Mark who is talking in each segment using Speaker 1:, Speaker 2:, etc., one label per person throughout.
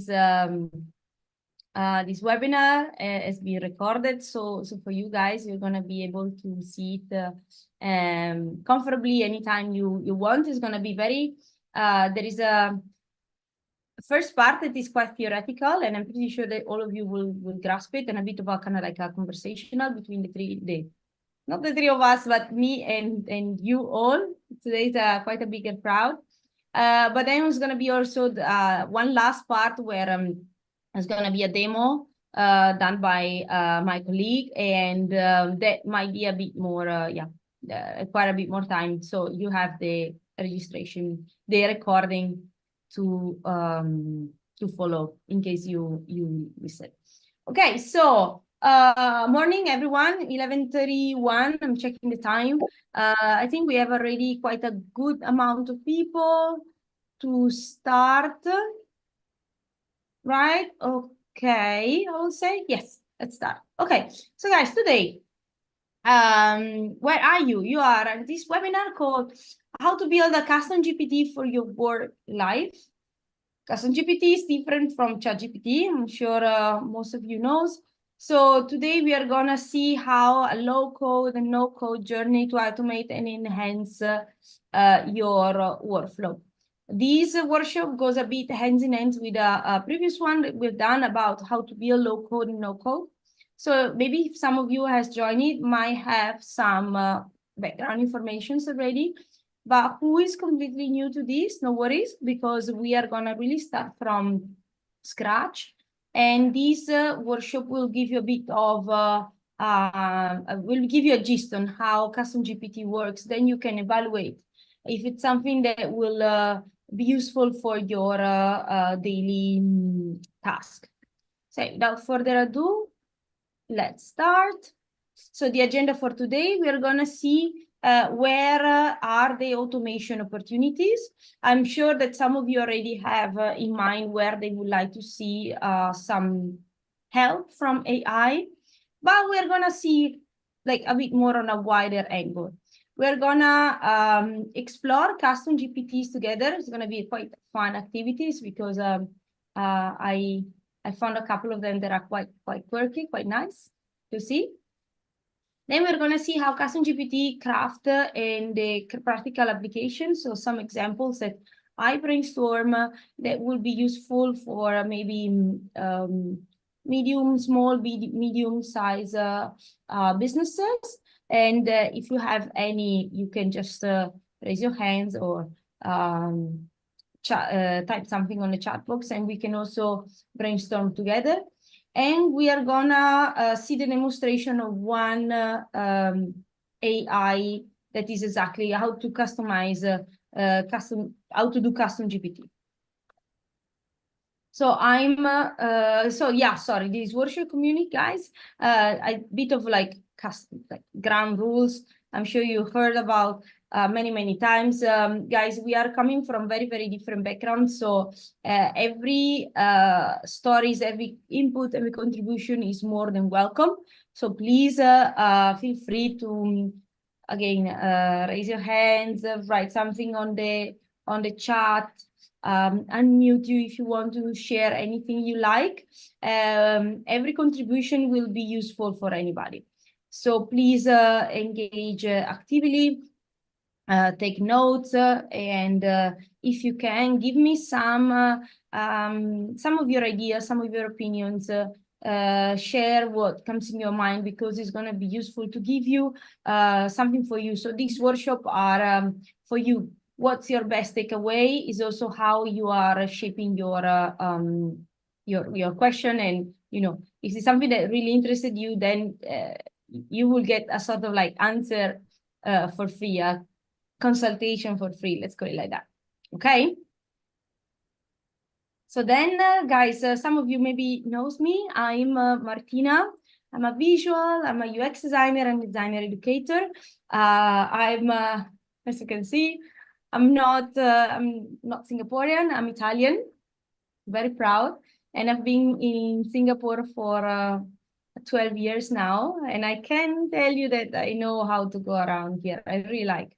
Speaker 1: this webinar is being recorded, so for you guys, you're gonna be able to see it comfortably anytime you want. It's gonna be very there is a first part that is quite theoretical, and I'm pretty sure that all of you will grasp it, and a bit about kind of like a conversational between not the three of us, but me and you all. Today is quite a bigger crowd. But then there's going to be also one last part where there's going to be a demo done by my colleague, and that might be a bit more, quite a bit more time. So you have the registration, the recording to follow in case you miss it. Okay, so morning everyone, 11:31. I'm checking the time. I think we have already quite a good amount of people to start, right? Okay, I will say yes, let's start. Okay, so guys, today where are you? You are at this webinar called How to Build a Custom GPT for Your Work Life. Custom GPT is different from ChatGPT. I'm sure most of you knows. So today we are gonna see how a low-code and no-code journey to automate and enhance your workflow. This workshop goes a bit hands in hand with a previous one that we've done about how to build low-code and no-code. So maybe if some of you has joined it, might have some background information already. But who is completely new to this, no worries, because we are gonna really start from scratch. And this workshop will give you a bit of, will give you a gist on how Custom GPT works. Then you can evaluate if it's something that will be useful for your daily task. So without further ado, let's start. So the agenda for today, we are gonna see where are the automation opportunities. I'm sure that some of you already have in mind where they would like to see some help from AI, but we're gonna see like a bit more on a wider angle. We're gonna explore custom GPTs together. It's gonna be quite fun activities because I found a couple of them that are quite quirky, quite nice to see. Then we're going to see how Custom GPT craft and the practical applications. So some examples that I brainstorm that will be useful for maybe small, medium size businesses. And if you have any, you can just raise your hands or type something on the chat box, and we can also brainstorm together. And we are gonna see the demonstration of one AI that is exactly how to customize how to do custom GPT. So I'm sorry, this workshop community, guys. A bit of like ground rules. I'm sure you heard about many times. Guys, we are coming from very different backgrounds. So every stories, every input, every contribution is more than welcome. So please feel free to again raise your hands, write something on the chat. Unmute you if you want to share anything you like. Every contribution will be useful for anybody. So please engage actively, take notes, and if you can, give me some of your ideas, some of your opinions, share what comes in your mind, because it's going to be useful to give you something for you. So these workshops are for you. What's your best takeaway is also how you are shaping your question. And if it's something that really interested you, then you will get a sort of like answer for free, a consultation for free, let's call it like that. Okay, so then guys, some of you maybe knows me. I'm Martina. I'm a I'm a UX designer and designer educator. I'm as you can see, I'm not Singaporean, I'm Italian, very proud. And I've been in Singapore for 12 years now. And I can tell you that I know how to go around here. I really like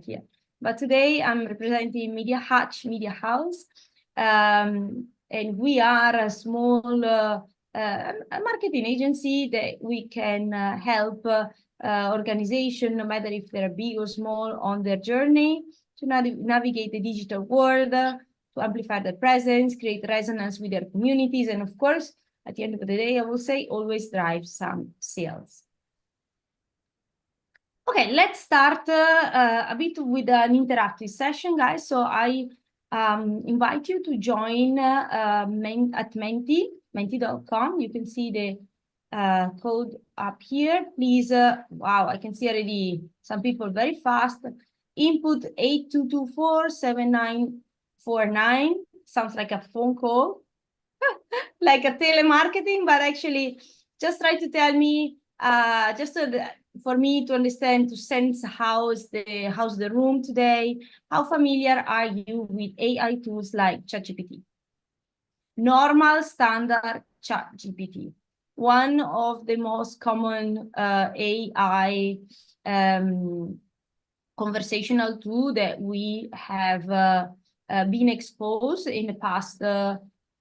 Speaker 1: here. But today I'm representing Media Hutch Media House. and we are a small a marketing agency that we can help organization, no matter if they're big or small, on their journey to navigate the digital world, to amplify their presence, create resonance with their communities, and of course, at the end of the day, I will say, always drive some sales. Okay, let's start a bit with an interactive session, guys. So I invite you to join at menti.com. You can see the code up here. Please, wow, I can see already some people very fast. Input 8224-7949. Sounds like a phone call, like a telemarketing, but actually just try to tell me, for me to understand, to sense how's the room today. How familiar are you with AI tools like ChatGPT? Normal, standard ChatGPT. One of the most common AI conversational tool that we have been exposed in the past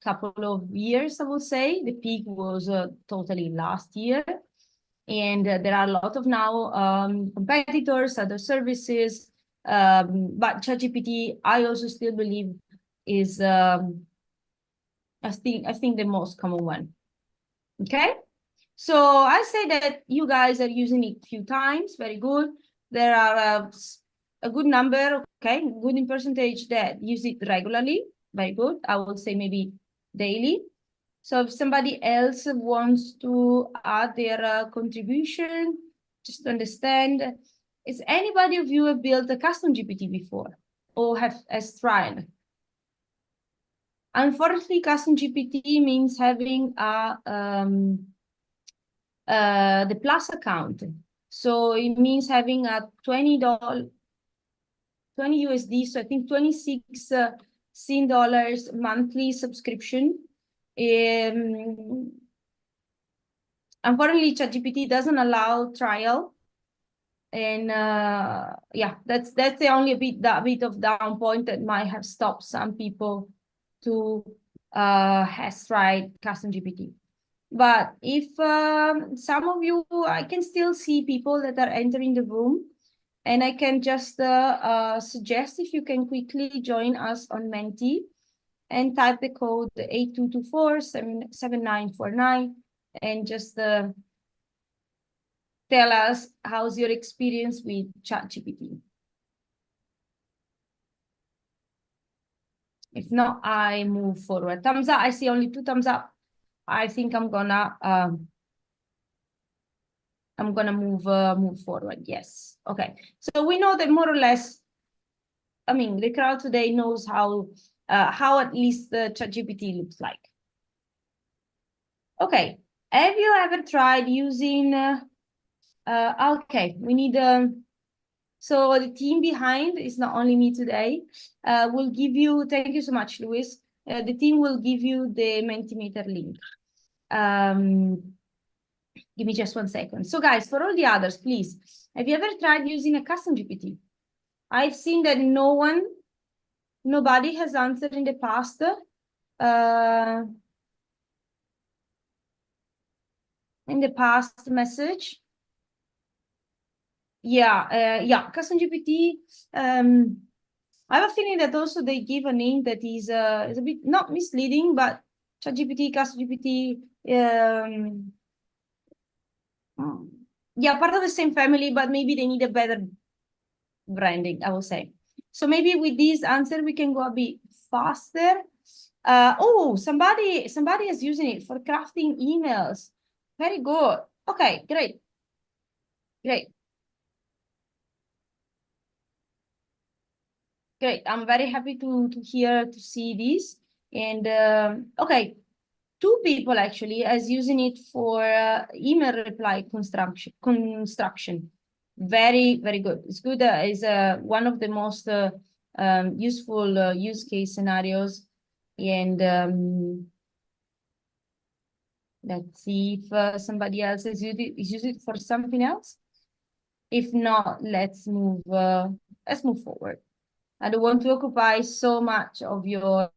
Speaker 1: couple of years, I would say. The peak was totally last year. And there are a lot of now competitors, other services, but ChatGPT, I also still believe, is I think the most common one. Okay, so I say that you guys are using it a few times, very good. There are a good number, okay, good in percentage that use it regularly, very good. I would say maybe daily. So if somebody else wants to add their contribution, just to understand, is anybody of you have built a custom GPT before or has tried? Unfortunately, custom GPT means having the plus account. So it means having a $20 USD, so I think 26 Sing dollars monthly subscription. Unfortunately, ChatGPT doesn't allow trial, and yeah, that's the only bit of down point that might have stopped some people to has tried custom GPT. But if some of you, I can still see people that are entering the room, and I can just suggest if you can quickly join us on Menti and type the code 8224-7949 and just tell us how's your experience with ChatGPT. If not, I move forward. Thumbs up. I see only 2 thumbs up. I think I'm gonna move forward. Yes. Okay. So we know that more or less, I mean, the crowd today knows how at least the ChatGPT looks like. Okay. Have you ever tried using? Okay, we need. So the team behind is not only me today. Will give you. Thank you so much, Luis. The team will give you the Mentimeter link. Give me just 1 second. So guys, for all the others, please, have you ever tried using a custom GPT? I've seen that nobody has answered in the past. In the past message. Yeah, yeah, custom GPT. I have a feeling that also they give a name that is a bit not misleading, but ChatGPT, custom GPT, yeah, part of the same family, but maybe they need a better branding, I will say. So maybe with this answer, we can go a bit faster. Oh, somebody is using it for crafting emails. Very good. Okay, great. Great. Great. I'm very happy to see this. And okay, 2 people actually is using it for email reply construction. Very, very good. It's good. Is one of the most useful use case scenarios. And let's see if somebody else is using it for something else. If not, let's move forward. I don't want to occupy so much of your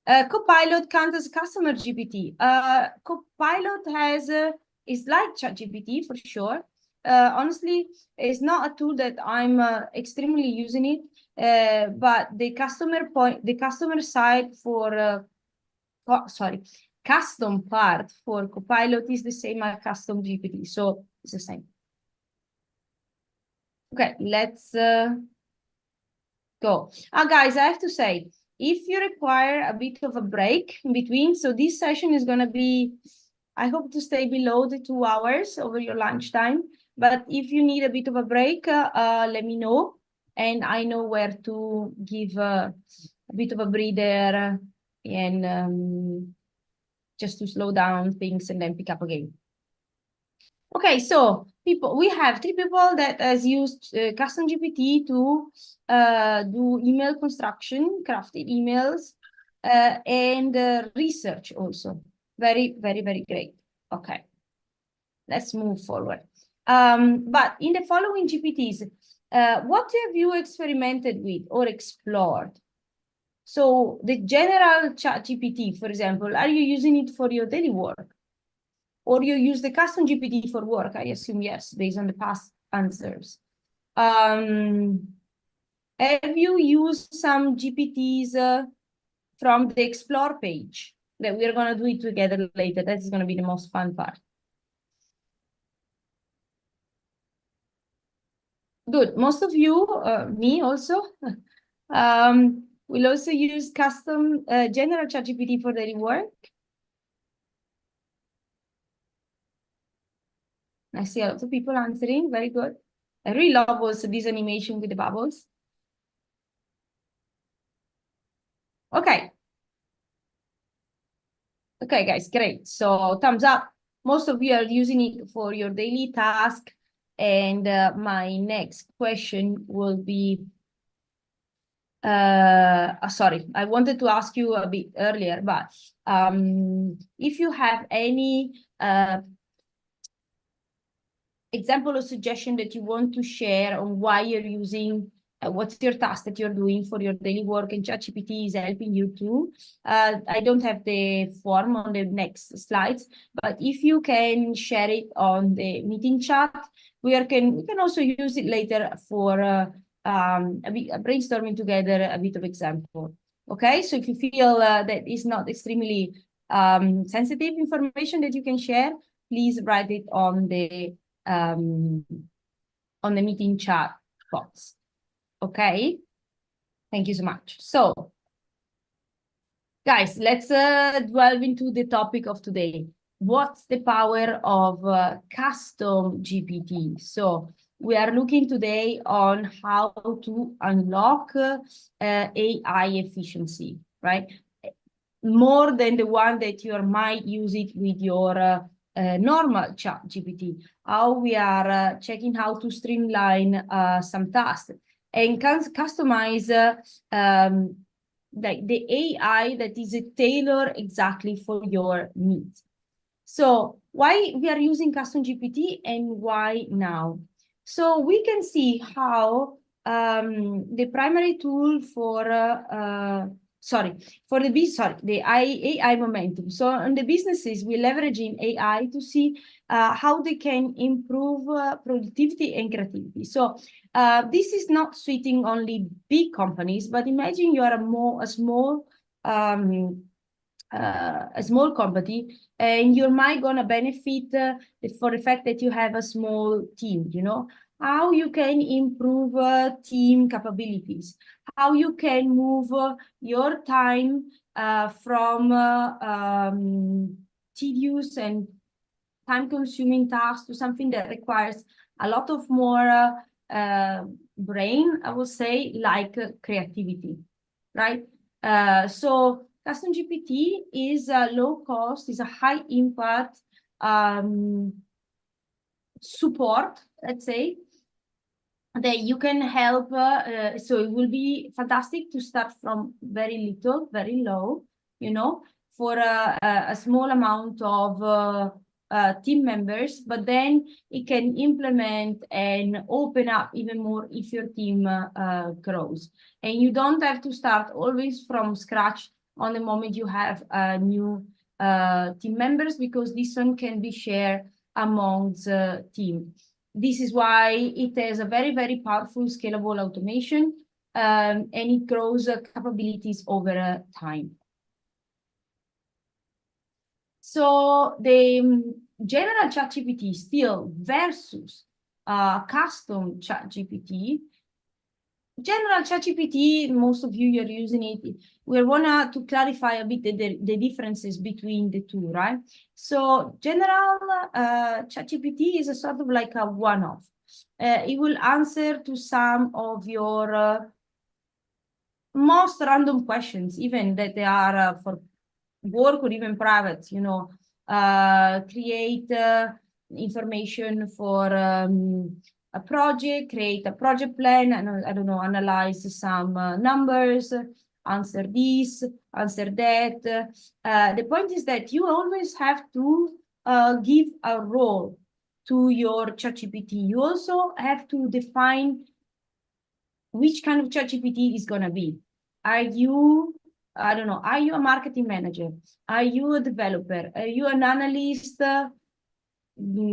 Speaker 1: Copilot counts as customer GPT. Copilot is like ChatGPT for sure. Honestly, it's not a tool that I'm extremely using it, but the customer side for custom part for Copilot is the same as custom GPT, so it's the same. Okay, let's go. Guys, I have to say, if you require a bit of a break in between, so this session is going to be, I hope to stay below the 2 hours over your lunchtime. But if you need a bit of a break, let me know. And I know where to give a bit of a breather and just to slow down things and then pick up again. Okay, so we have 3 people that has used custom GPT to do email construction, crafted emails, and research also. Very, very, very great. Okay, let's move forward. But in the following GPTs, what have you experimented with or explored? So the general chat GPT, for example, are you using it for your daily work? Or you use the custom GPT for work? I assume yes, based on the past answers. Have you used some GPTs from the Explore page? That we're going to do it together later. That's going to be the most fun part. Good. Most of you, me also, will also use custom general ChatGPT for daily work. I see a lot of people answering. Very good. I really love also this animation with the bubbles. Okay. Okay, guys, great. So thumbs up. Most of you are using it for your daily task. And my next question will be, sorry, I wanted to ask you a bit earlier, but if you have any example or suggestion that you want to share on why you're using, what's your task that you're doing for your daily work and ChatGPT is helping you too. I don't have the form on the next slides, but if you can share it on the meeting chat, we can also use it later for brainstorming together a bit of example. Okay, so if you feel that is not extremely sensitive information that you can share, please write it on the meeting chat box. Okay, thank you so much. So, guys, let's delve into the topic of today. What's the power of custom GPT? So, we are looking today on how to unlock AI efficiency, right? More than the one that you might use it with your normal chat GPT, how we are checking how to streamline some tasks and customize like the AI that is tailored exactly for your needs. So why we are using custom GPT and why now? So we can see how the primary tool for the AI momentum. So on the businesses, we're leveraging AI to see how they can improve productivity and creativity. So this is not suiting only big companies, but imagine you are a small company and you might gonna benefit for the fact that you have a small team, you know, how you can improve team capabilities, how you can move your time from tedious and time-consuming tasks to something that requires a lot of more brain, I would say, like creativity, right? So custom GPT is a low cost, is a high impact support, let's say, that you can help. So it will be fantastic to start from very little, very low, you know, for a small amount of team members, but then it can implement and open up even more if your team grows. And you don't have to start always from scratch on the moment you have new team members, because this one can be shared amongst team. This is why it has a very, very powerful scalable automation, and it grows capabilities over time. So the general ChatGPT still versus custom ChatGPT. General ChatGPT, most of you are using it. We want to clarify a bit the differences between the two, right? So general ChatGPT is a sort of like a one-off. It will answer to some of your most random questions, even that they are for work or even private, you know, create information for a project, create a project plan, and I don't know, analyze some numbers, answer this, answer that. The point is that you always have to give a role to your ChatGPT. You also have to define which kind of ChatGPT is going to be. Are you, I don't know, are you a marketing manager? Are you a developer? Are you an analyst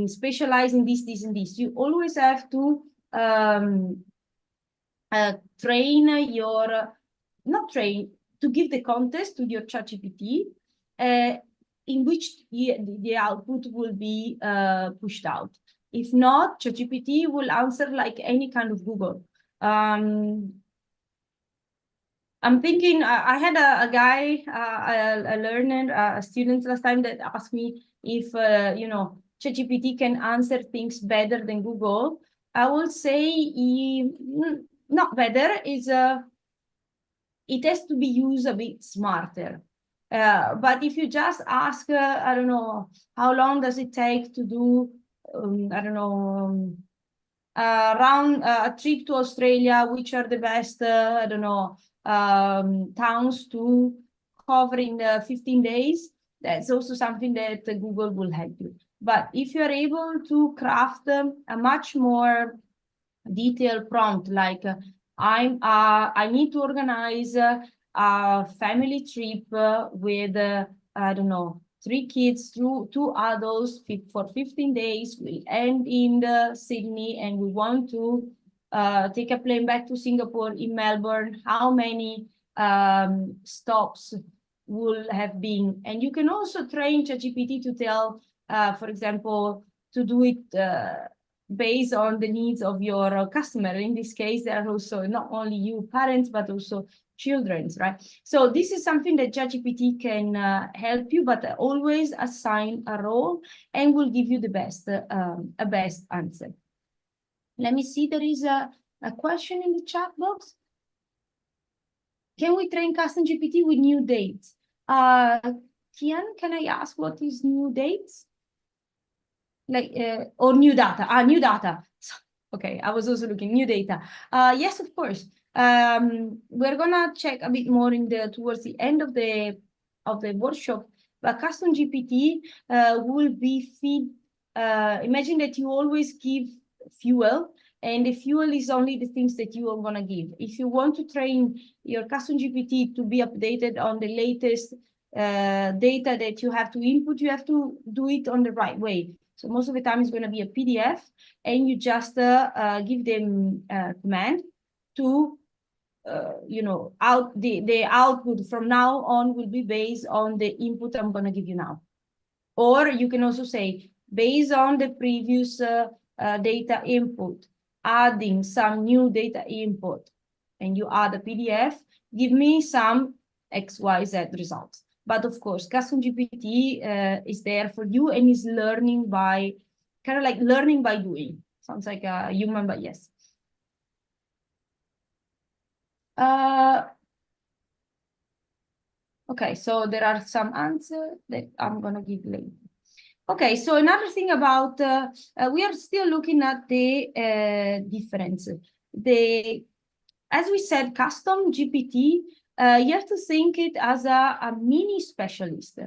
Speaker 1: specialized in this, and this? You always have to train to give the context to your ChatGPT in which the output will be pushed out. If not, ChatGPT will answer like any kind of Google. I'm thinking, I had a guy, a learner, a student last time that asked me if, you know, ChatGPT can answer things better than Google. I will say not better, it has to be used a bit smarter. But if you just ask, I don't know, how long does it take to do, I don't know, around a trip to Australia, which are the best, I don't know, towns to cover in 15 days, that's also something that Google will help you. But if you're able to craft a much more detailed prompt, like I need to organize a family trip with, I don't know, 3 kids, two adults for 15 days. We'll end in Sydney, and we want to take a plane back to Singapore in Melbourne. How many stops will have been? And you can also train ChatGPT to tell, for example, to do it based on the needs of your customer. In this case, there are also not only you parents, but also children's, right? So this is something that ChatGPT can help you, but always assign a role and will give you the best, a best answer. Let me see, there is a question in the chat box. Can we train custom GPT with new dates? Tian, can I ask what is new dates? Like, or new data, new data. Okay, I was also looking, new data. Yes, of course. We're gonna check a bit more towards the end of the workshop, but custom GPT will be feed. Imagine that you always give fuel, and the fuel is only the things that you are gonna give. If you want to train your custom GPT to be updated on the latest data that you have to input, you have to do it on the right way. So most of the time it's going to be a PDF, and you just give them command to, you know, the output from now on will be based on the input I'm going to give you now. Or you can also say, based on the previous data input, adding some new data input, and you add a PDF, give me some XYZ results. But of course, custom GPT is there for you and is learning by, kind of like learning by doing. Sounds like a human, but yes. Okay, so there are some answers that I'm going to give later. Okay, so another thing about, we are still looking at the difference. As we said, custom GPT, you have to think it as a mini specialist,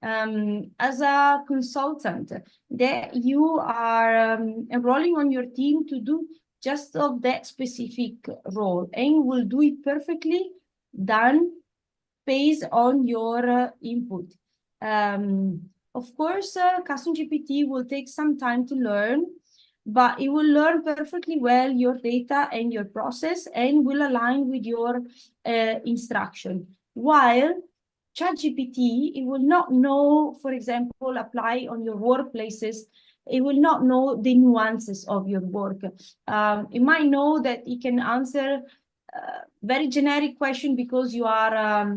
Speaker 1: as a consultant that you are enrolling on your team to do just of that specific role, and will do it perfectly done based on your input. Of course, custom GPT will take some time to learn, but it will learn perfectly well your data and your process and will align with your instruction. While ChatGPT, it will not know, for example, apply on your workplaces. It will not know the nuances of your work. It might know that it can answer very generic question because you are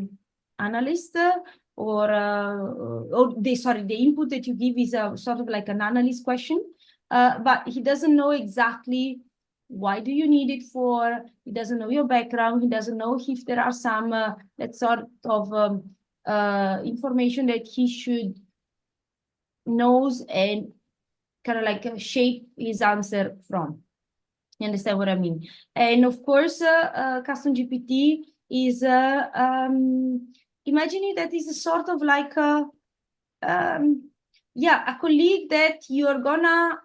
Speaker 1: analyst or the input that you give is a sort of like an analyst question, but he doesn't know exactly why do you need it for. He doesn't know your background. He doesn't know if there are some that sort of information that he should knows and kind of like shape his answer from. You understand what I mean? And of course, custom GPT is imagine that is a sort of like a a colleague that you're gonna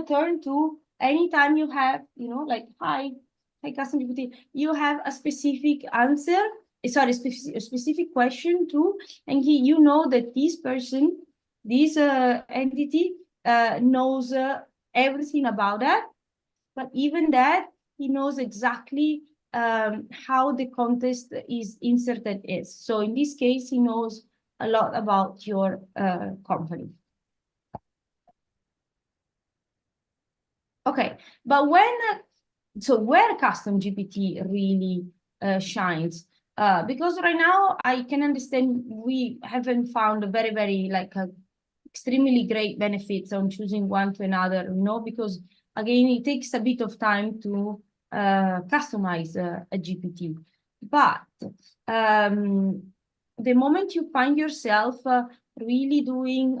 Speaker 1: turn to anytime you have, like, hi custom GPT, you have a specific answer, sorry, a specific question too, and you know that this person, this entity knows everything about that, but even that he knows exactly how the context is inserted is. So in this case, he knows a lot about your company. Okay, but where custom GPT really shines? Because right now I can understand we haven't found a very, very like extremely great benefits on choosing one to another, because again, it takes a bit of time to customize a GPT. But the moment you find yourself really doing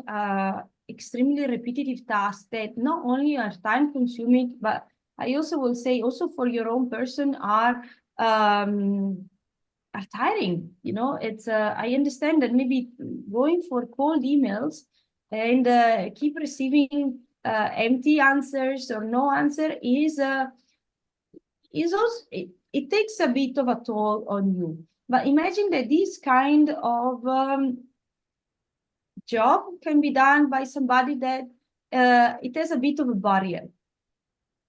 Speaker 1: extremely repetitive tasks that not only are time consuming, but I also will say also for your own person are tiring. It's I understand that maybe going for cold emails and keep receiving empty answers or no answer is also it takes a bit of a toll on you. But imagine that this kind of job can be done by somebody that it has a bit of a barrier.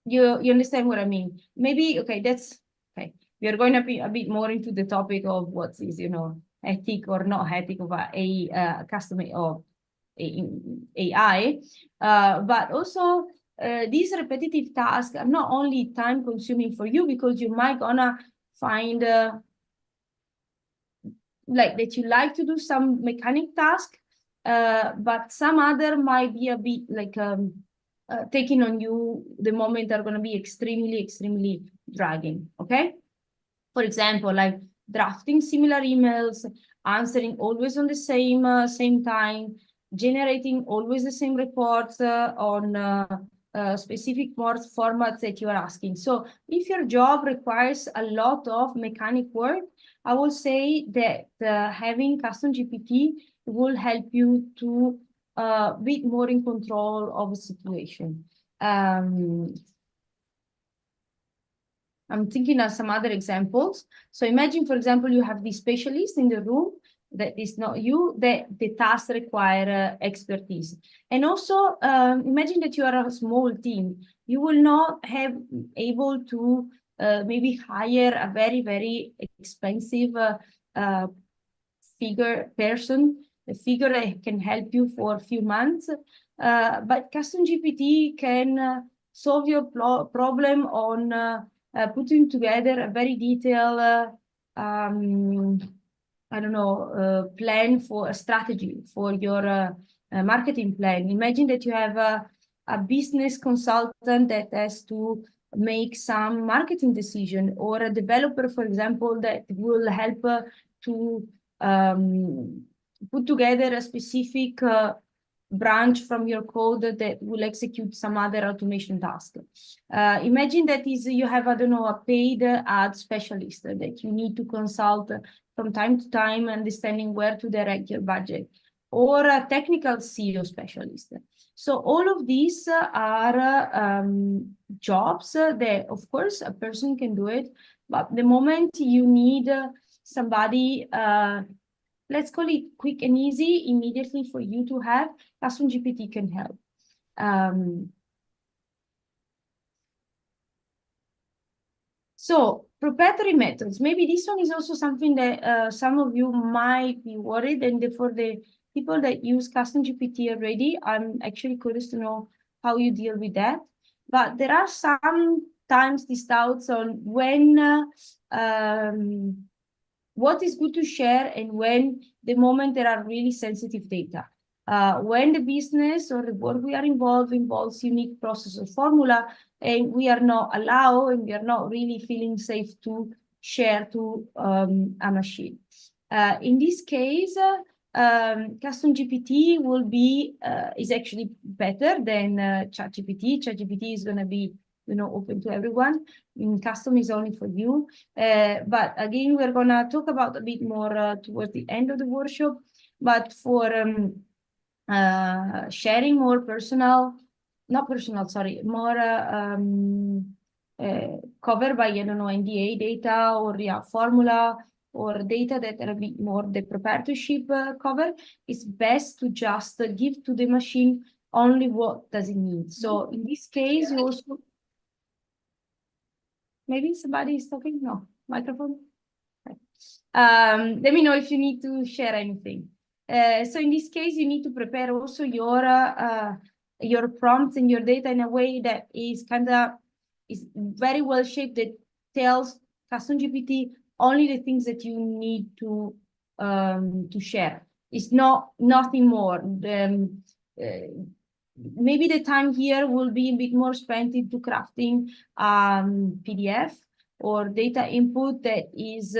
Speaker 1: You understand what I mean? Maybe, okay, that's okay. We are going to be a bit more into the topic of what is, ethic or not ethic of a customer of AI, but also these repetitive tasks are not only time consuming for you because you might gonna find like that you like to do some mechanic task, but some other might be a bit like taking on you the moment are going to be extremely dragging. Okay, for example, like drafting similar emails, answering always on the same time, generating always the same reports on specific formats that you are asking. So if your job requires a lot of mechanic work, I will say that having custom GPT will help you to be more in control of the situation. I'm thinking of some other examples. So imagine, for example, you have the specialist in the room that is not you, that the tasks require expertise. And also imagine that you are a small team. You will not have able to maybe hire a very expensive a figure that can help you for a few months. But custom GPT can solve your problem on putting together a very detailed, I don't know, plan for a strategy for your marketing plan. Imagine that you have a business consultant that has to make some marketing decision, or a developer, for example, that will help to put together a specific branch from your code that will execute some other automation task. Imagine that you have, I don't know, a paid ad specialist that you need to consult from time to time, understanding where to direct your budget, or a technical SEO specialist. So all of these are jobs that, of course, a person can do it, but the moment you need somebody, let's call it quick and easy, immediately for you to have, Custom GPT can help. So proprietary methods, maybe this one is also something that some of you might be worried, and for the people that use Custom GPT already, I'm actually curious to know how you deal with that. But there are sometimes these doubts on when what is good to share and when the moment there are really sensitive data. When the business or the work we are involves unique process or formula, and we are not allowed and we are not really feeling safe to share to a machine. In this case, Custom GPT will be is actually better than ChatGPT. ChatGPT is going to be open to everyone. Custom is only for you. But again, we're going to talk about a bit more towards the end of the workshop. But for sharing more more covered by, I don't know, NDA data or formula or data that are a bit more the proprietorship cover, it's best to just give to the machine only what does it need. So in this case, you also... Maybe somebody is talking? No, microphone? Okay. Let me know if you need to share anything. So in this case, you need to prepare also your prompts and your data in a way that is very well shaped, that tells Custom GPT only the things that you need to share. It's nothing more. Maybe the time here will be a bit more spent into crafting PDF or data input that is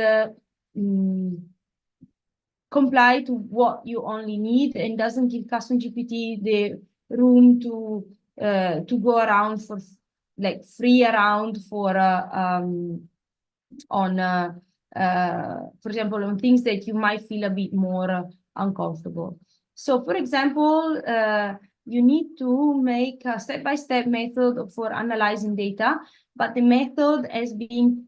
Speaker 1: comply to what you only need and doesn't give Custom GPT the room to go around for free around for for example, on things that you might feel a bit more uncomfortable. So, for example, you need to make a step-by-step method for analyzing data, but the method has been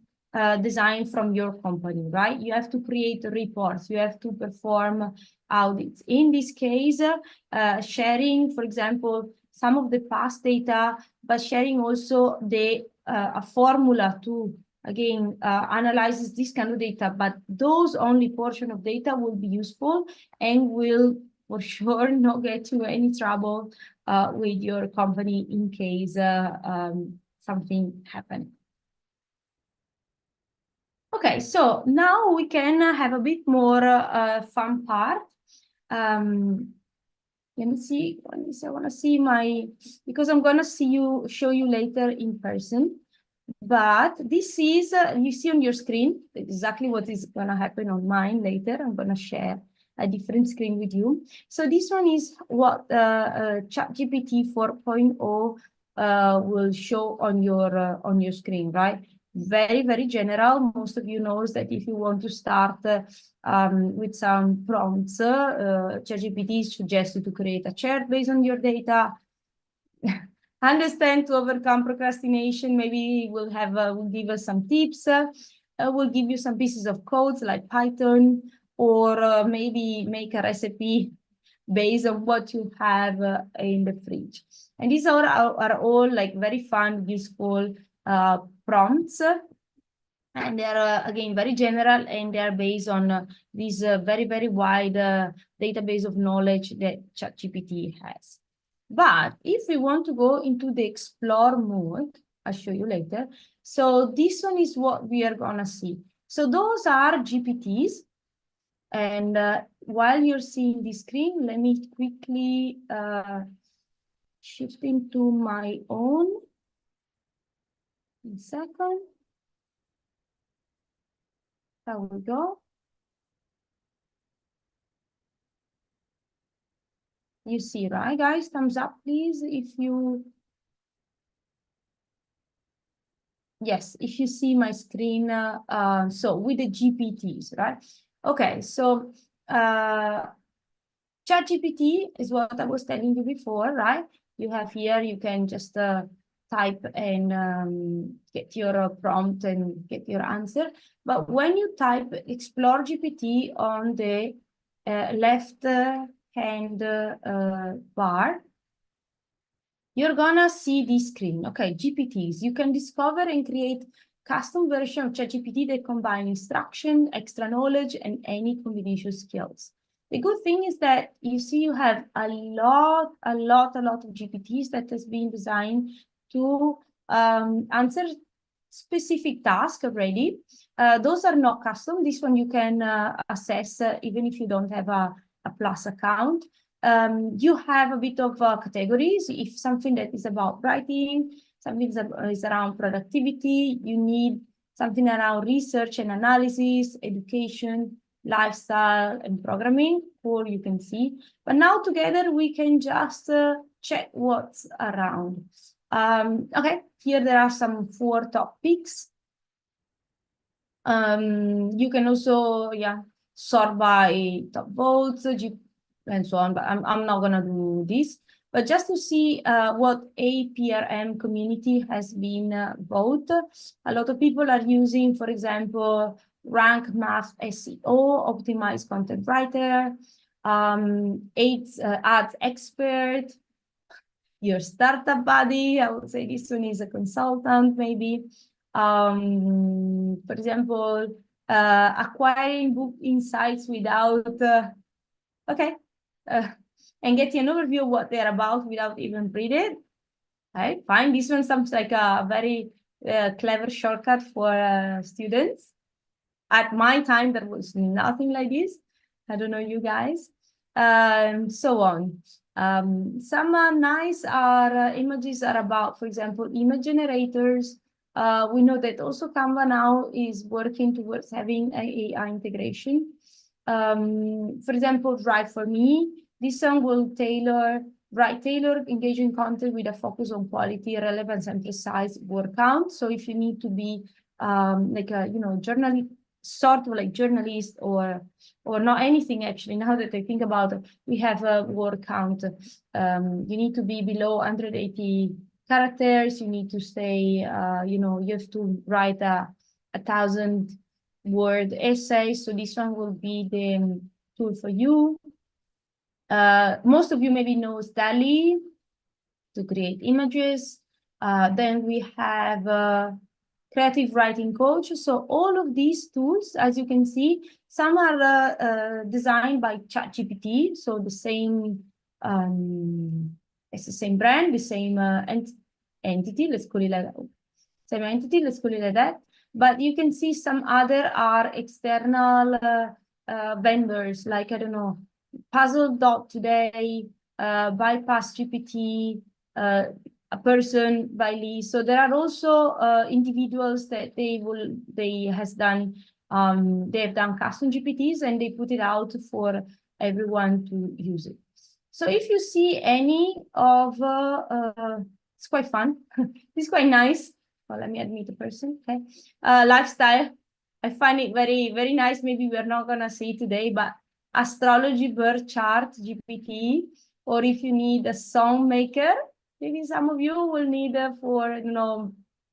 Speaker 1: designed from your company, right? You have to create reports, you have to perform audits. In this case, sharing, for example, some of the past data, but sharing also a formula to again analyzes this kind of data, but those only portion of data will be useful and will for sure not get you any trouble with your company in case something happened. Okay, so now we can have a bit more fun part. Let me see. I want to see because I'm going to show you later in person. But this is, you see on your screen, exactly what is going to happen on mine later. I'm going to share a different screen with you. So this one is what ChatGPT 4.0 will show on your screen, right? Very, very general. Most of you knows that if you want to start with some prompts, ChatGPT suggests you to create a chart based on your data. Understand to overcome procrastination. Maybe we'll give us some tips. We'll give you some pieces of codes like Python, or maybe make a recipe based on what you have in the fridge. And these are all like very fun, useful prompts. And they are, again, very general, and they are based on this very, very wide database of knowledge that ChatGPT has. But if we want to go into the explore mode, I'll show you later. So this one is what we are going to see. So those are GPTs. And while you're seeing the screen, let me quickly shift into my own. 1 second. There we go. You see, right, guys? Thumbs up, please, if you... Yes, if you see my screen, so with the GPTs, right? Okay, so ChatGPT is what I was telling you before, right? You have here, you can just type and get your prompt and get your answer. But when you type Explore GPT on the left hand bar, you're gonna see this screen. Okay, GPTs. You can discover and create custom version of ChatGPT that combine instruction, extra knowledge, and any combination skills. The good thing is that you see you have a lot of GPTs that has been designed to answer specific tasks already. Those are not custom. This one you can assess even if you don't have a Plus account. You have a bit of categories. If something that is about writing, something is around productivity, you need something around research and analysis, education, lifestyle, and programming, or you can see. But now together we can just check what's around. Okay, here there are some 4 topics. You can also, sort by top votes, and so on, but I'm not gonna do this. But just to see what APRM community has been voted, a lot of people are using, for example, Rank Math SEO, Optimized Content Writer, Ads Expert, your startup buddy. I would say this one is a consultant, maybe. For example, acquiring book insights without, and getting an overview of what they're about without even reading it. Okay, fine. This one sounds like a very clever shortcut for students. At my time, there was nothing like this. I don't know you guys. So on. Some nice images are about, for example, image generators. We know that also Canva now is working towards having AI integration. For example, Write for Me. This one will write tailored engaging content with a focus on quality, relevance, and precise word count. So if you need to be like a journalist, sort of like journalist or not anything actually. Now that I think about it, we have a word count. You need to be below 180 characters. You need to stay. You have to write a 1,000-word essay. So this one will be the tool for you. Most of you maybe knows DALL-E to create images. Then we have Creative Writing Coach. So all of these tools, as you can see, some are designed by ChatGPT. So the same, it's the same brand, the same entity. Let's call it like that. Same entity. Let's call it like that. But you can see some other are external vendors, like I don't know, Puzzle.today, Bypass GPT, a person by Lee. So there are also individuals that they have done custom GPTs and they put it out for everyone to use it. So if you see any of, it's quite fun. It's quite nice. Well, let me admit a person. Okay, lifestyle. I find it very, very nice. Maybe we're not gonna see today, but astrology birth chart GPT, or if you need a song maker. Maybe some of you will need for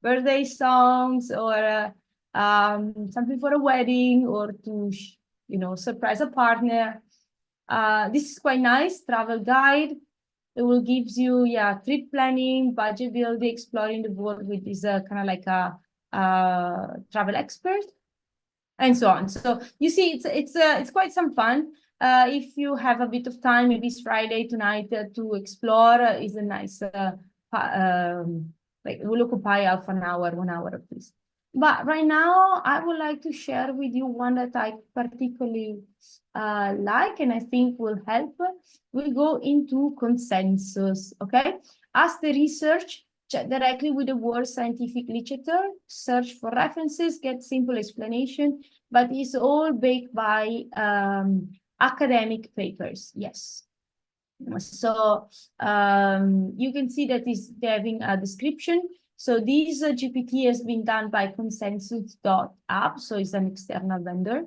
Speaker 1: birthday songs or something for a wedding or to surprise a partner. This is quite nice. Travel guide. It will gives you trip planning, budget building, exploring the world with this kind of like a travel expert, and so on. So you see, it's quite some fun. If you have a bit of time, maybe it's Friday tonight to explore, is a nice like will occupy half an hour, 1 hour at least. But right now, I would like to share with you one that I particularly like and I think will help. We'll go into consensus, okay? Ask the research, check directly with the world scientific literature, search for references, get simple explanation, but it's all baked by academic papers, yes. So you can see that they're having a description. So this GPT has been done by consensus.app, so it's an external vendor.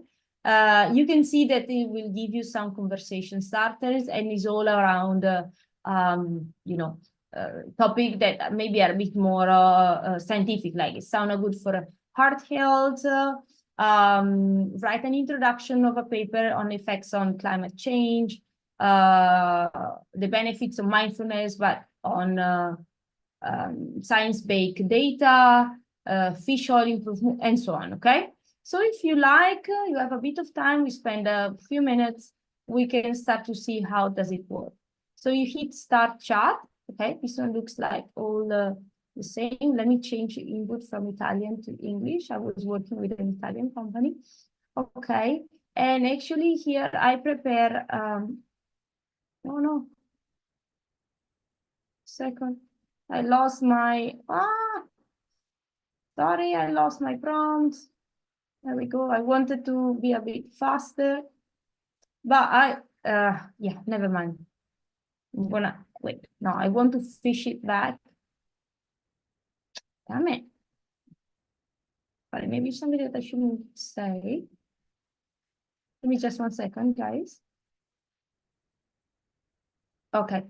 Speaker 1: You can see that it will give you some conversation starters and is all around, topic that maybe are a bit more scientific, like it sounded good for heart health, write an introduction of a paper on effects on climate change, the benefits of mindfulness, but on science-based data, fish oil improvement, and so on, okay? So if you like, you have a bit of time, we spend a few minutes, we can start to see how does it work. So you hit start chat, okay? This one looks like all the same. Let me change the input from Italian to English. I was working with an Italian company. Okay, and actually here I prepare, oh no, second, I lost my, sorry, I lost my prompt. There we go. I wanted to be a bit faster, but yeah, never mind. I'm gonna wait. No, I want to fish it back. Damn it. But maybe something that I shouldn't say. Give me just 1 second, guys. Okay,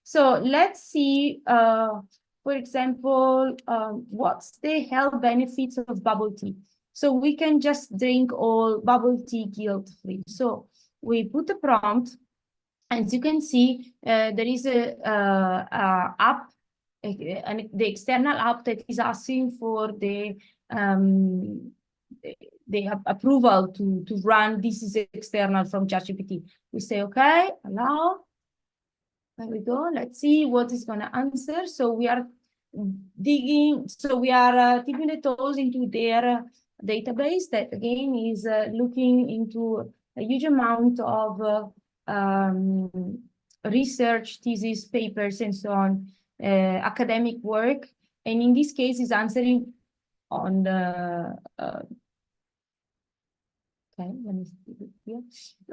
Speaker 1: so let's see, for example, what's the health benefits of bubble tea? So we can just drink all bubble tea guilt-free. So we put a prompt. As you can see, there is a app, the external app that is asking for the approval to run. This is external from ChatGPT. We say, okay, allow. There we go. Let's see what is going to answer. So we are digging, so we are dipping the toes into their database that again is looking into a huge amount of research, thesis, papers, and so on, academic work. And in this case, is answering on the, okay, let me see it here.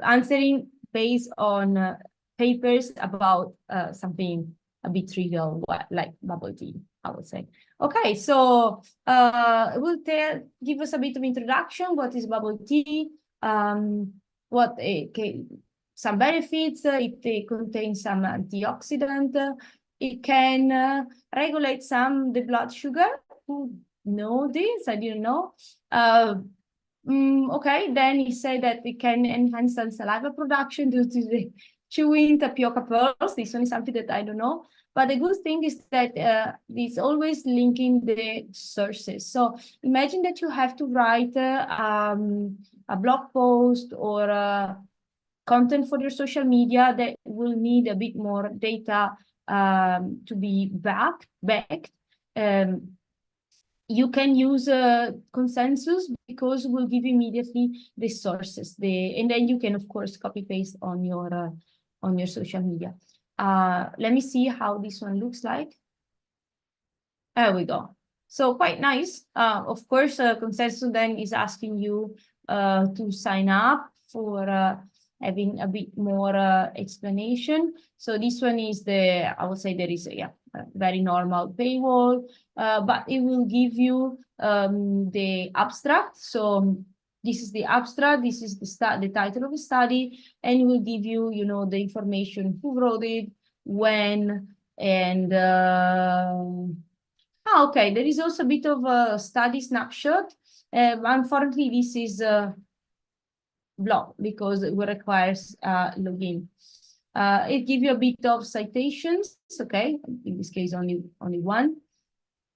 Speaker 1: Answering based on papers about something a bit trivial, like bubble tea, I would say. Okay, so it will give us a bit of introduction. What is bubble tea? Some benefits. It contains some antioxidant. It can regulate the blood sugar. Who know this? I didn't know. Okay, then he said that it can enhance the saliva production due to the chewing tapioca pearls. This one is something that I don't know. But the good thing is that it's always linking the sources. So imagine that you have to write a blog post or content for your social media that will need a bit more data to be backed. You can use consensus because we'll give you immediately the sources, and then you can of course copy paste on your social media. Let me see how this one looks like. There we go. So quite nice. Of course, consensus then is asking you to sign up for having a bit more explanation. So this one is I would say there is a very normal paywall, but it will give you the abstract. So this is the abstract, this is the title of the study, and it will give you, the information, who wrote it, when, and okay, there is also a bit of a study snapshot. Unfortunately, this is blocked because it requires login. It gives you a bit of citations, okay? In this case, only one.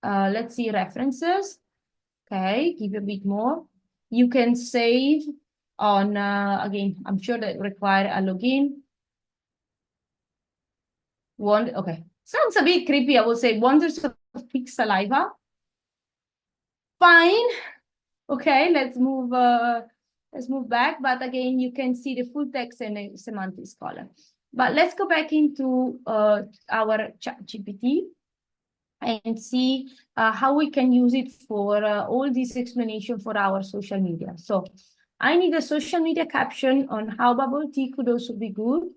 Speaker 1: Let's see references. Okay, give you a bit more. You can save on, again, I'm sure that require a login. Okay, sounds a bit creepy, I would say. Wonders of pig saliva. Fine. Okay, let's move back. But again, you can see the full text and the semantics column. But let's go back into our ChatGPT and see how we can use it for all this explanation for our social media. So I need a social media caption on how bubble tea could also be good,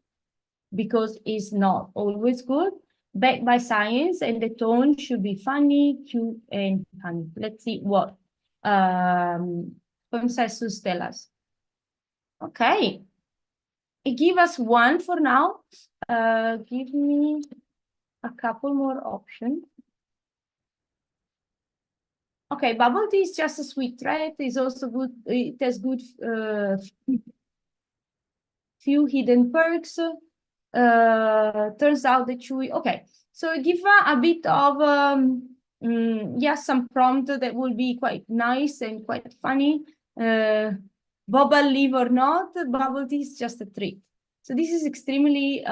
Speaker 1: because it's not always good, backed by science, and the tone should be funny, cute, and funny. Let's see what consensus tell us. Okay, it give us one for now. Give me a couple more options. Okay, bubble tea is just a sweet treat. It's also good. It has good few hidden perks. Turns out the chewy. Okay, so give a bit of some prompt that will be quite nice and quite funny. Bubble leaf or not, bubble tea is just a treat. So this is extremely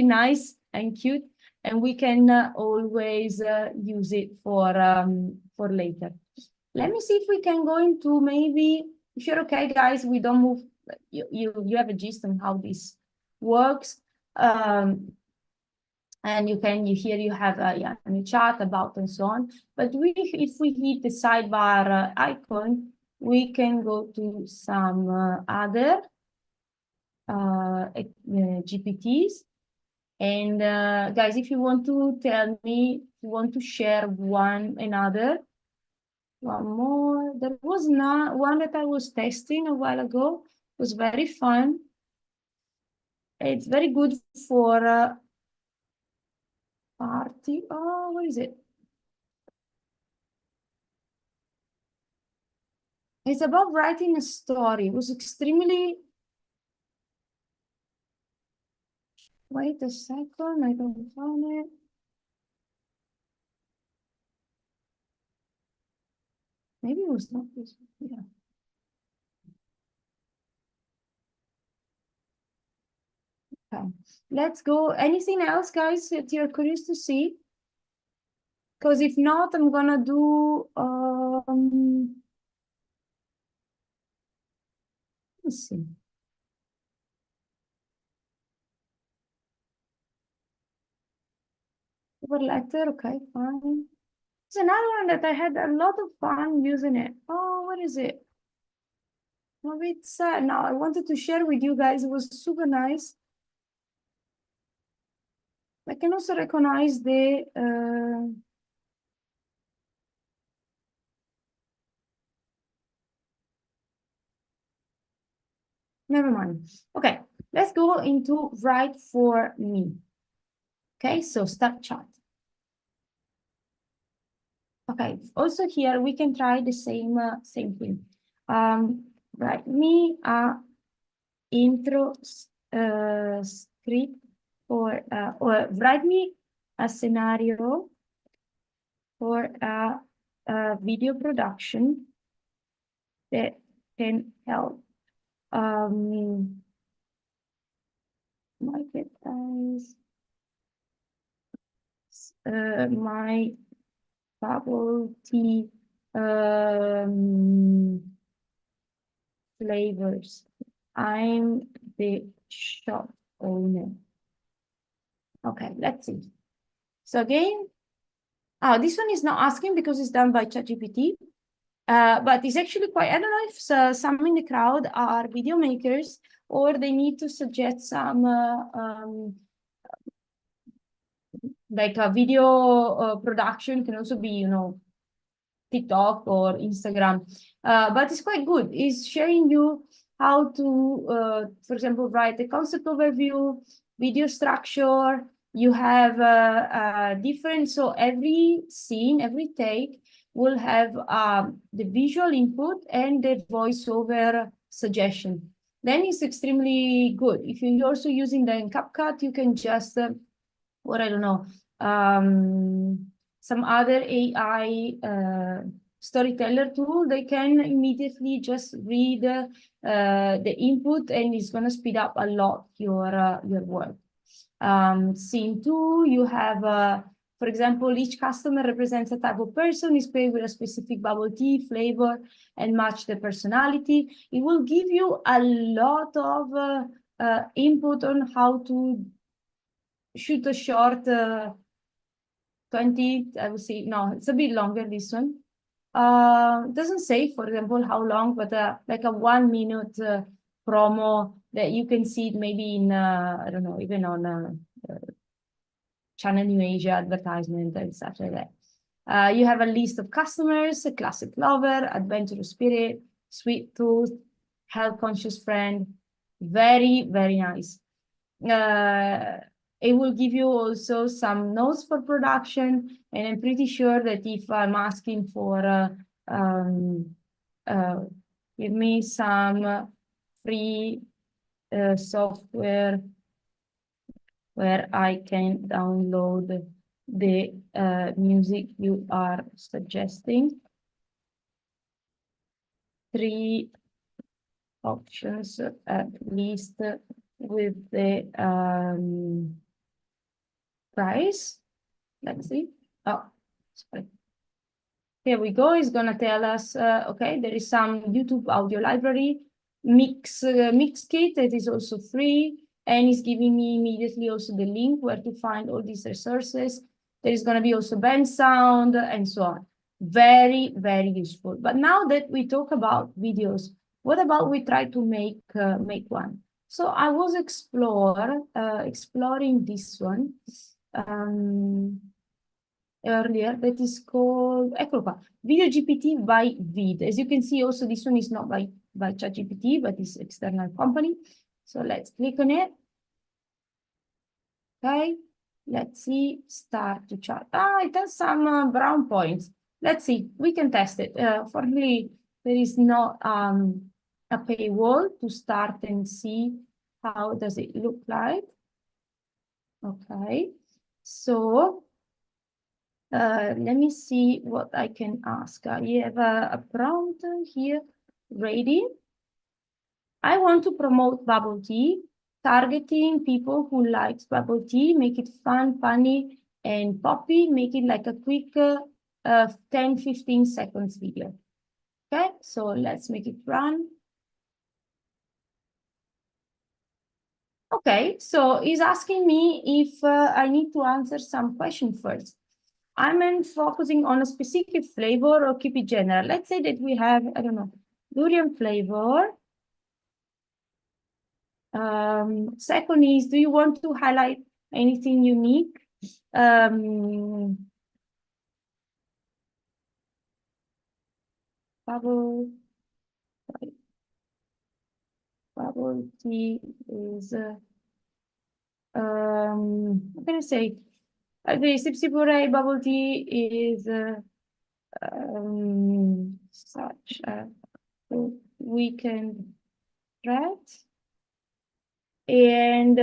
Speaker 1: nice and cute, and we can always use it for later. Let me see if we can go into maybe, if you're okay, guys, we don't move. You have a gist on how this works. And you have a chat about and so on. But if we hit the sidebar icon, we can go to some other GPTs. And guys, if you want to tell me, if you want to share one more. There was not one that I was testing a while ago. It was very fun. It's very good for party. Oh, what is it? It's about writing a story. It was extremely. Wait a second, I don't find it. Maybe it was not this. Yeah. Okay. Let's go. Anything else, guys, that you're curious to see? Because if not, I'm gonna do let's see. Cover letter, okay, fine. There's another one that I had a lot of fun using it. Oh, what is it? Maybe it's no, I wanted to share with you guys. It was super nice. I can also recognize the never mind. Okay, let's go into write for me. Okay, so start chat. Okay, also here we can try the same thing. Write me a intro script or write me a scenario for a video production that can help market my bubble tea flavors. I'm the shop owner. Okay, let's see. So again, this one is not asking because it's done by ChatGPT. But it's actually quite, I don't know if some in the crowd are video makers or they need to suggest some like a video production can also be, TikTok or Instagram. But it's quite good. It's showing you how to, for example, write a concept overview, video structure. You have different, so every scene, every take will have the visual input and the voiceover suggestion. Then it's extremely good. If you're also using the CapCut, you can just, or I don't know, some other AI storyteller tool, they can immediately just read the input and it's going to speed up a lot your work. Scene 2, you have, for example, each customer represents a type of person, is paired with a specific bubble tea flavor and match the personality. It will give you a lot of input on how to shoot a short 20, I would say, no, it's a bit longer, this one. It doesn't say, for example, how long, but like a 1 minute promo that you can see it maybe in, I don't know, even on Channel New Asia advertisement and stuff like that. You have a list of customers, a classic lover, adventurous spirit, sweet tooth, health conscious friend. Very, very nice. It will give you also some notes for production, and I'm pretty sure that if I'm asking for um, uh, give me some free software where I can download the music you are suggesting. 3 options at least with the price. Let's see. Oh, sorry. Here we go. It's gonna tell us, okay, there is some YouTube audio library mix kit that is also free, and it's giving me immediately also the link where to find all these resources. There is gonna be also band sound and so on. Very, very useful. But now that we talk about videos, what about we try to make one? So I was exploring this one. Earlier that is called, eccolo qua, Video GPT by Vid. As you can see, also this one is not by ChatGPT, but it's external company. So let's click on it. Okay, let's see, start to chat. It has some brown points. Let's see, we can test it. Fortunately, there is no a paywall to start and see how does it look like. Okay, so let me see what I can ask. I have a prompt here ready. I want to promote bubble tea, targeting people who likes bubble tea, make it fun, funny, and poppy, make it like a quick 10, 15 seconds video. Okay, so let's make it run. Okay, so he's asking me if I need to answer some question first. I'm focusing on a specific flavor or keep it general. Let's say that we have, I don't know, durian flavor. Second is, do you want to highlight anything unique? Bubble, bubble tea is, what can I say? The Sipsipure bubble tea is such a weekend threat. And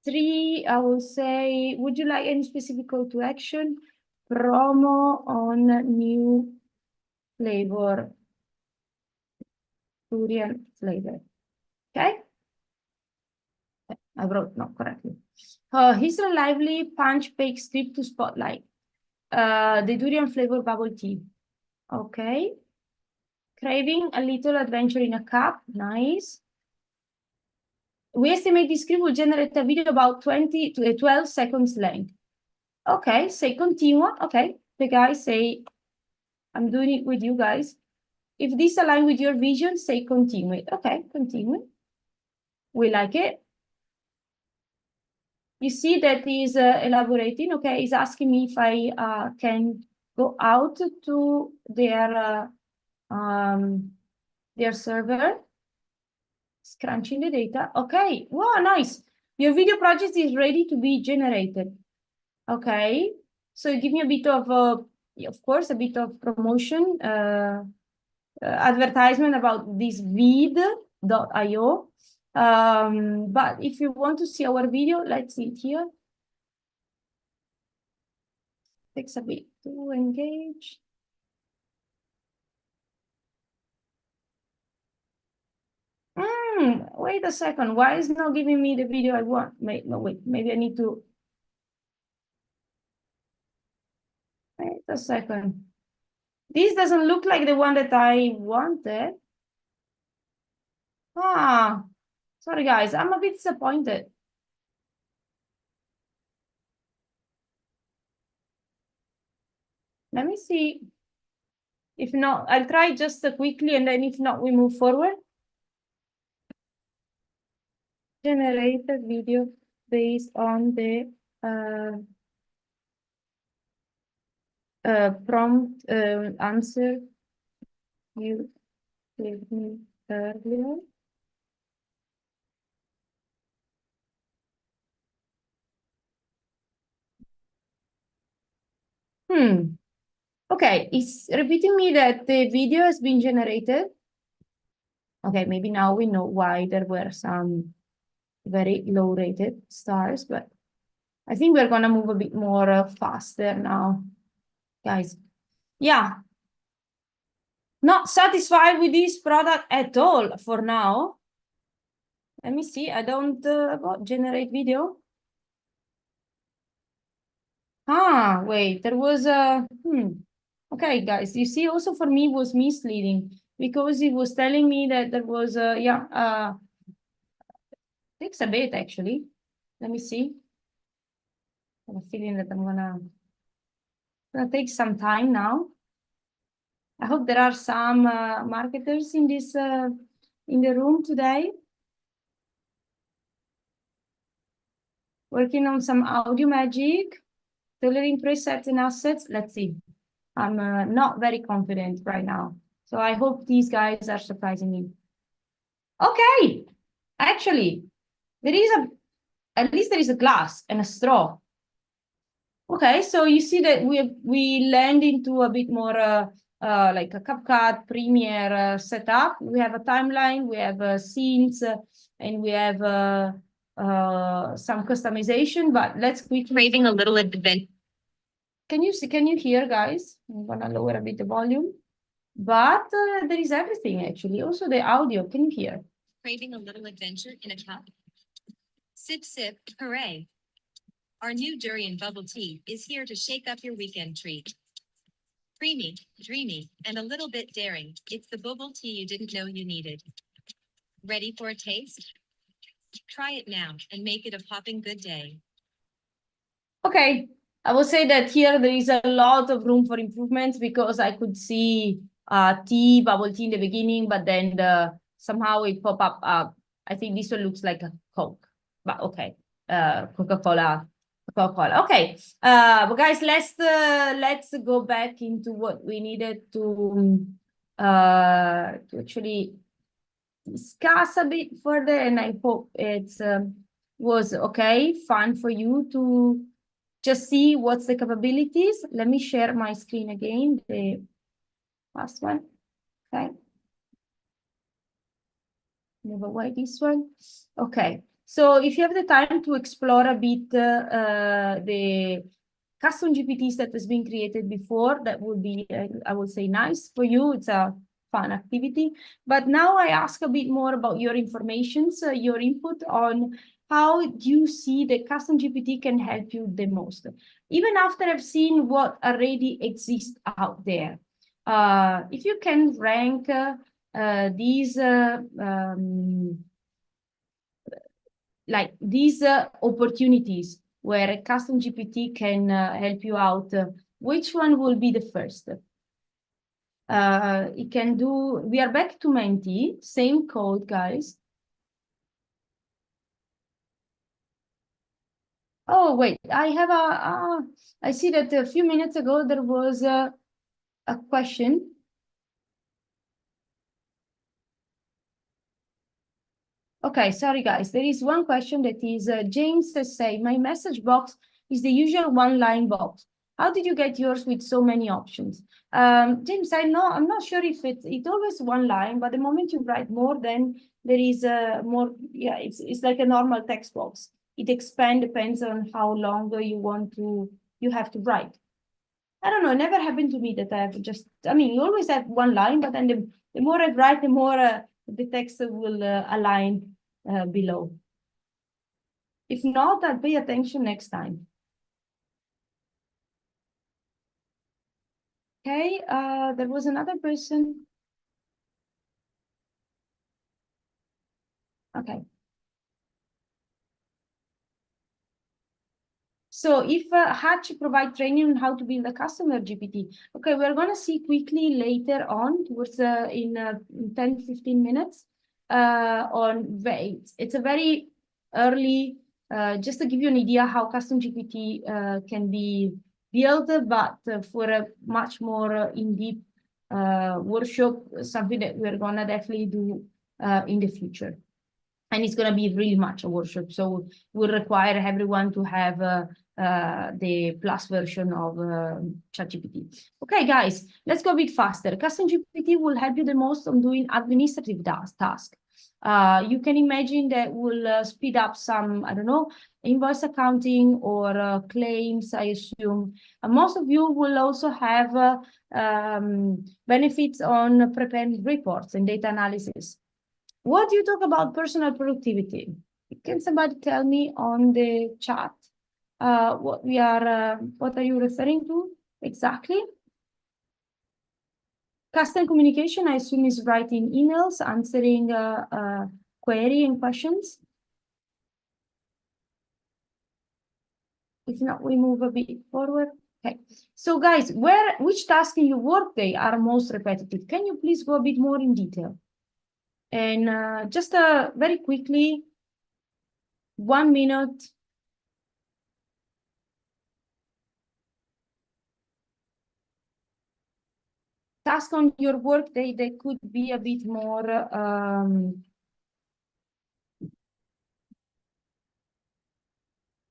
Speaker 1: 3, I will say, would you like any specific call to action? Promo on new flavor, durian flavor. Okay? I wrote not correctly. He's a lively punch bake strip to spotlight. The durian flavor bubble tea. Okay. Craving a little adventure in a cup. Nice. We estimate this script will generate a video about 20 to 12 seconds length. Okay, say continue. Okay, the guys say, I'm doing it with you guys. If this aligns with your vision, say continue it. Okay, continue. We like it. You see that he's elaborating. Okay, he's asking me if I can go out to their server, scrunching the data. Okay, wow, nice. Your video project is ready to be generated. Okay, so give me a bit of course, a bit of promotion, advertisement about this vid.io. But if you want to see our video, let's see it here. Takes a bit to engage. Wait a second. Why is it not giving me the video I want? No, wait. Maybe I need to. Wait a second. This doesn't look like the one that I wanted. Sorry guys, I'm a bit disappointed. Let me see. If not, I'll try just quickly, and then if not, we move forward. Generate a video based on the prompt answer you gave me earlier. Okay, it's repeating me that the video has been generated. Okay, maybe now we know why there were some very low rated stars, but I think we're gonna move a bit more faster now, guys. Yeah, not satisfied with this product at all for now. Let me see, I don't generate video. Wait, there was a, Okay, guys, you see, also for me was misleading because it was telling me that there was a, takes a bit actually. Let me see. I have a feeling that I'm gonna take some time now. I hope there are some marketers in this in the room today, working on some audio magic, tailoring presets and assets. Let's see. I'm not very confident right now, so I hope these guys are surprising me. Okay, actually, there is at least there is a glass and a straw. Okay, so you see that we land into a bit more like a CapCut Premiere setup. We have a timeline, we have scenes, and we have some customization. But let's quickly
Speaker 2: Craving a little adventure.
Speaker 1: Can you hear, guys? I'm gonna lower a bit the volume. But there is everything actually. Also the audio. Can you hear?
Speaker 2: Craving a little adventure in a cup. Sip, sip, hooray. Our new durian bubble tea is here to shake up your weekend treat. Creamy, dreamy, and a little bit daring. It's the bubble tea you didn't know you needed. Ready for a taste? Try it now and make it a popping good day.
Speaker 1: Okay, I will say that here there is a lot of room for improvements because I could see bubble tea in the beginning, but then somehow it pop up. I think this one looks like a Coke, but okay, Coca-Cola. Okay, but guys, let's go back into what we needed to actually discuss a bit further, and I hope it was okay, fun for you to just see what's the capabilities. Let me share my screen again, the last one. Okay. Move away this one. Okay. So if you have the time to explore a bit the custom GPTs that has been created before, that would be, I would say, nice for you. It's a fun activity. But now I ask a bit more about your information, so your input on how do you see the custom GPT can help you the most, even after I've seen what already exists out there. If you can rank these like these opportunities where a custom GPT can help you out, which one will be the first? It can do, we are back to Menti, same code, guys. Oh, wait, I have I see that a few minutes ago there was a question. Okay, sorry guys. There is one question that is James says, my message box is the usual one-line box. How did you get yours with so many options? James, I'm not sure if it's always one line, but the moment you write more, then there is more. Yeah, it's like a normal text box. It expands depends on how long you have to write. I don't know. It never happened to me that I have just. I mean, you always have one line, but then the more I write, the more the text will align below. If not, I'll pay attention next time. Okay, there was another person. Okay. So if Hatch provide training on how to build a customer GPT, okay, we're going to see quickly later on towards in 10, 15 minutes on it's a very early, just to give you an idea how custom GPT can be built, but for a much more in-depth workshop, something that we're going to definitely do in the future. and it's going to be really much a workshop. So we'll require everyone to have the plus version of ChatGPT. Okay, guys, let's go a bit faster. Custom GPT will help you the most on doing administrative tasks. You can imagine that will speed up some, I don't know, invoice accounting or claims, I assume. Most of you will also have benefits on preparing reports and data analysis. What do you talk about personal productivity? Can somebody tell me on the chat what are you referring to exactly? Custom communication, I assume, is writing emails, answering query and questions. If not, we move a bit forward. Okay. So guys, which tasks in your workday are most repetitive? Can you please go a bit more in detail? And just very quickly, 1 minute. Task on your workday that could be a bit more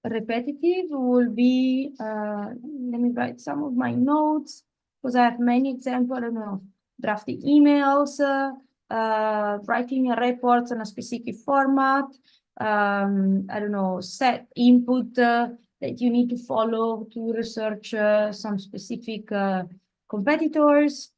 Speaker 1: repetitive will be, let me write some of my notes because I have many examples. I don't know, drafting emails, writing a report in a specific format. I don't know, set input that you need to follow to research some specific competitors.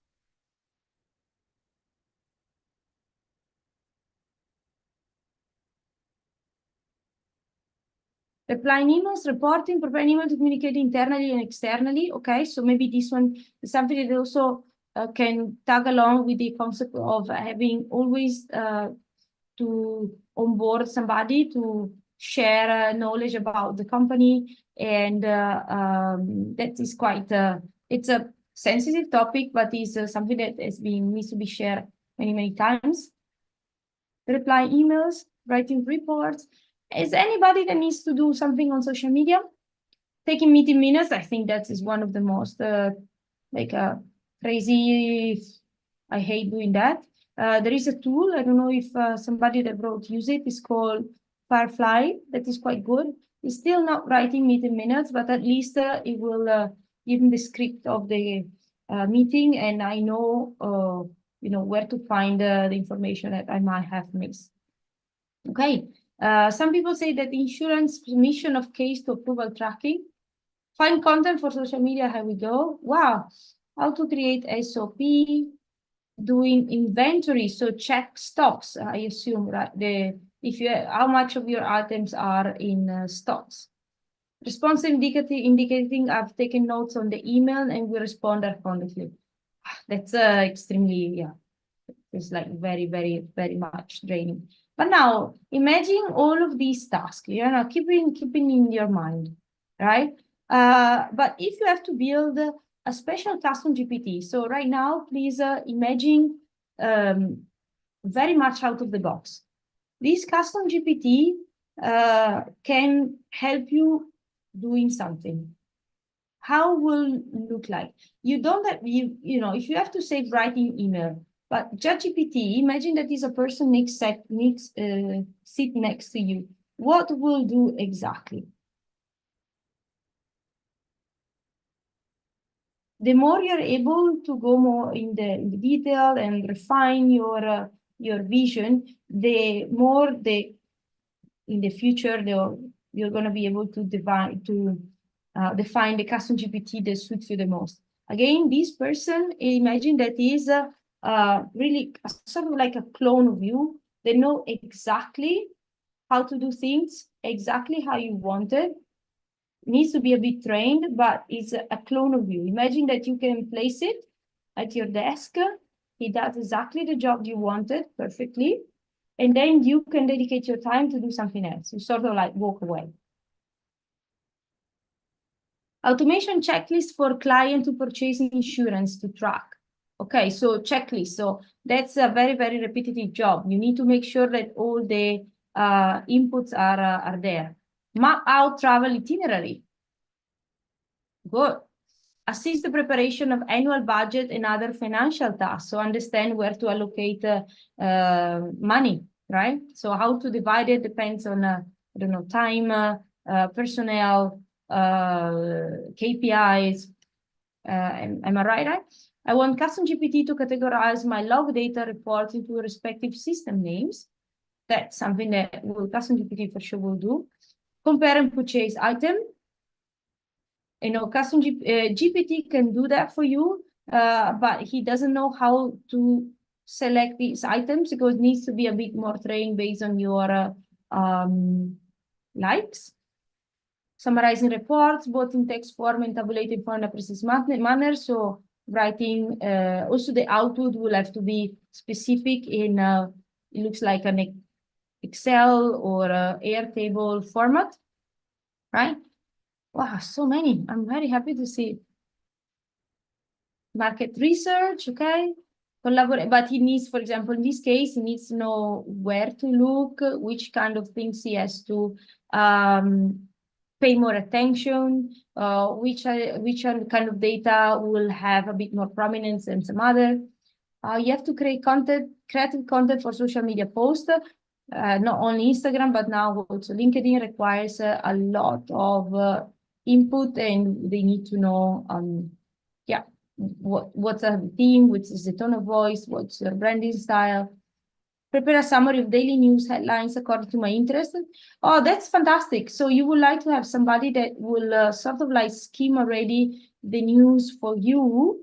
Speaker 1: Replying emails, reporting, preparing email to communicate internally and externally. Okay, so maybe this one is something that also can tag along with the concept of having always to onboard somebody to share knowledge about the company. And that is quite, it's a sensitive topic, but is something that needs to be shared many, many times. Reply emails, writing reports. Is anybody that needs to do something on social media? Taking meeting minutes, I think that is one of the most crazy. I hate doing that. There is a tool, I don't know if somebody that wrote use it, it's called Firefly, that is quite good. It's still not writing meeting minutes, but at least it will give me the script of the meeting, and I know where to find the information that I might have missed. Okay. Some people say that insurance submission of case to approval tracking. Find content for social media. Here we go. Wow. How to create SOP, doing inventory. So check stocks, I assume, right? How much of your items are in stocks. Response indicating I've taken notes on the email and we respond accordingly. That's extremely, yeah. It's like very, very, very much draining. But now imagine all of these tasks, keeping in your mind, right? But if you have to build a special custom GPT, so right now, please imagine very much out of the box. This custom GPT can help you doing something. How will it look like? You don't have, if you have to say writing email, but ChatGPT, imagine that is a person sit next to you. What will do exactly? The more you're able to go more in the detail and refine your vision, the more in the future you're going to be able to define the custom GPT that suits you the most. Again, this person, imagine that is really sort of like a clone of you. They know exactly how to do things, exactly how you want it. Needs to be a bit trained, but it's a clone of you. Imagine that you can place it at your desk. He does exactly the job you wanted perfectly. And then you can dedicate your time to do something else. You sort of like walk away. Automation checklist for client to purchase insurance to track. Okay, so checklist. So that's a very, very repetitive job. You need to make sure that all the inputs are there. Map out travel itinerary. Good. Assist the preparation of annual budget and other financial tasks. So understand where to allocate money. right? So how to divide it depends on, I don't know, time, personnel, KPIs. Am I right? I want custom GPT to categorize my log data reports into respective system names. That's something that custom GPT for sure will do. Compare and purchase item. Custom GPT can do that for you, but he doesn't know how to select these items because it needs to be a bit more trained based on your likes. Summarizing reports, both in text form and tabulated form in a precise manner. So writing, also the output will have to be specific in, it looks like an Excel or Airtable format, right? Wow, so many. I'm very happy to see. Market research, okay? Collaborate, but he needs, for example, in this case, he needs to know where to look, which kind of things he has to pay more attention, which kind of data will have a bit more prominence than some other. You have to create creative content for social media posts. Not only Instagram, but now also LinkedIn requires a lot of input, and they need to know, yeah, what's the theme, which is the tone of voice, what's your branding style. Prepare a summary of daily news headlines according to my interest. Oh, that's fantastic. So you would like to have somebody that will sort of like skim already the news for you.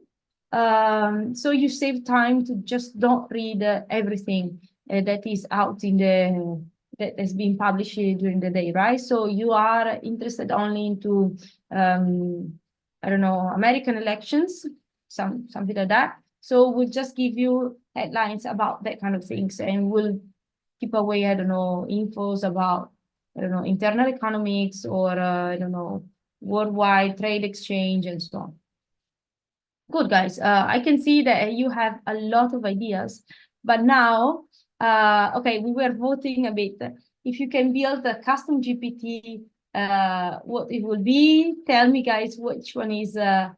Speaker 1: So you save time to just don't read everything that is out in that has been published during the day, right? So you are interested only into, I don't know, American elections, something like that. So we'll just give you headlines about that kind of things, and we'll keep away, I don't know, infos about, I don't know, internal economics or, I don't know, worldwide trade exchange and so on. Good, guys. I can see that you have a lot of ideas, but now, okay, we were voting a bit. If you can build a custom GPT, what it will be, tell me, guys, which one is the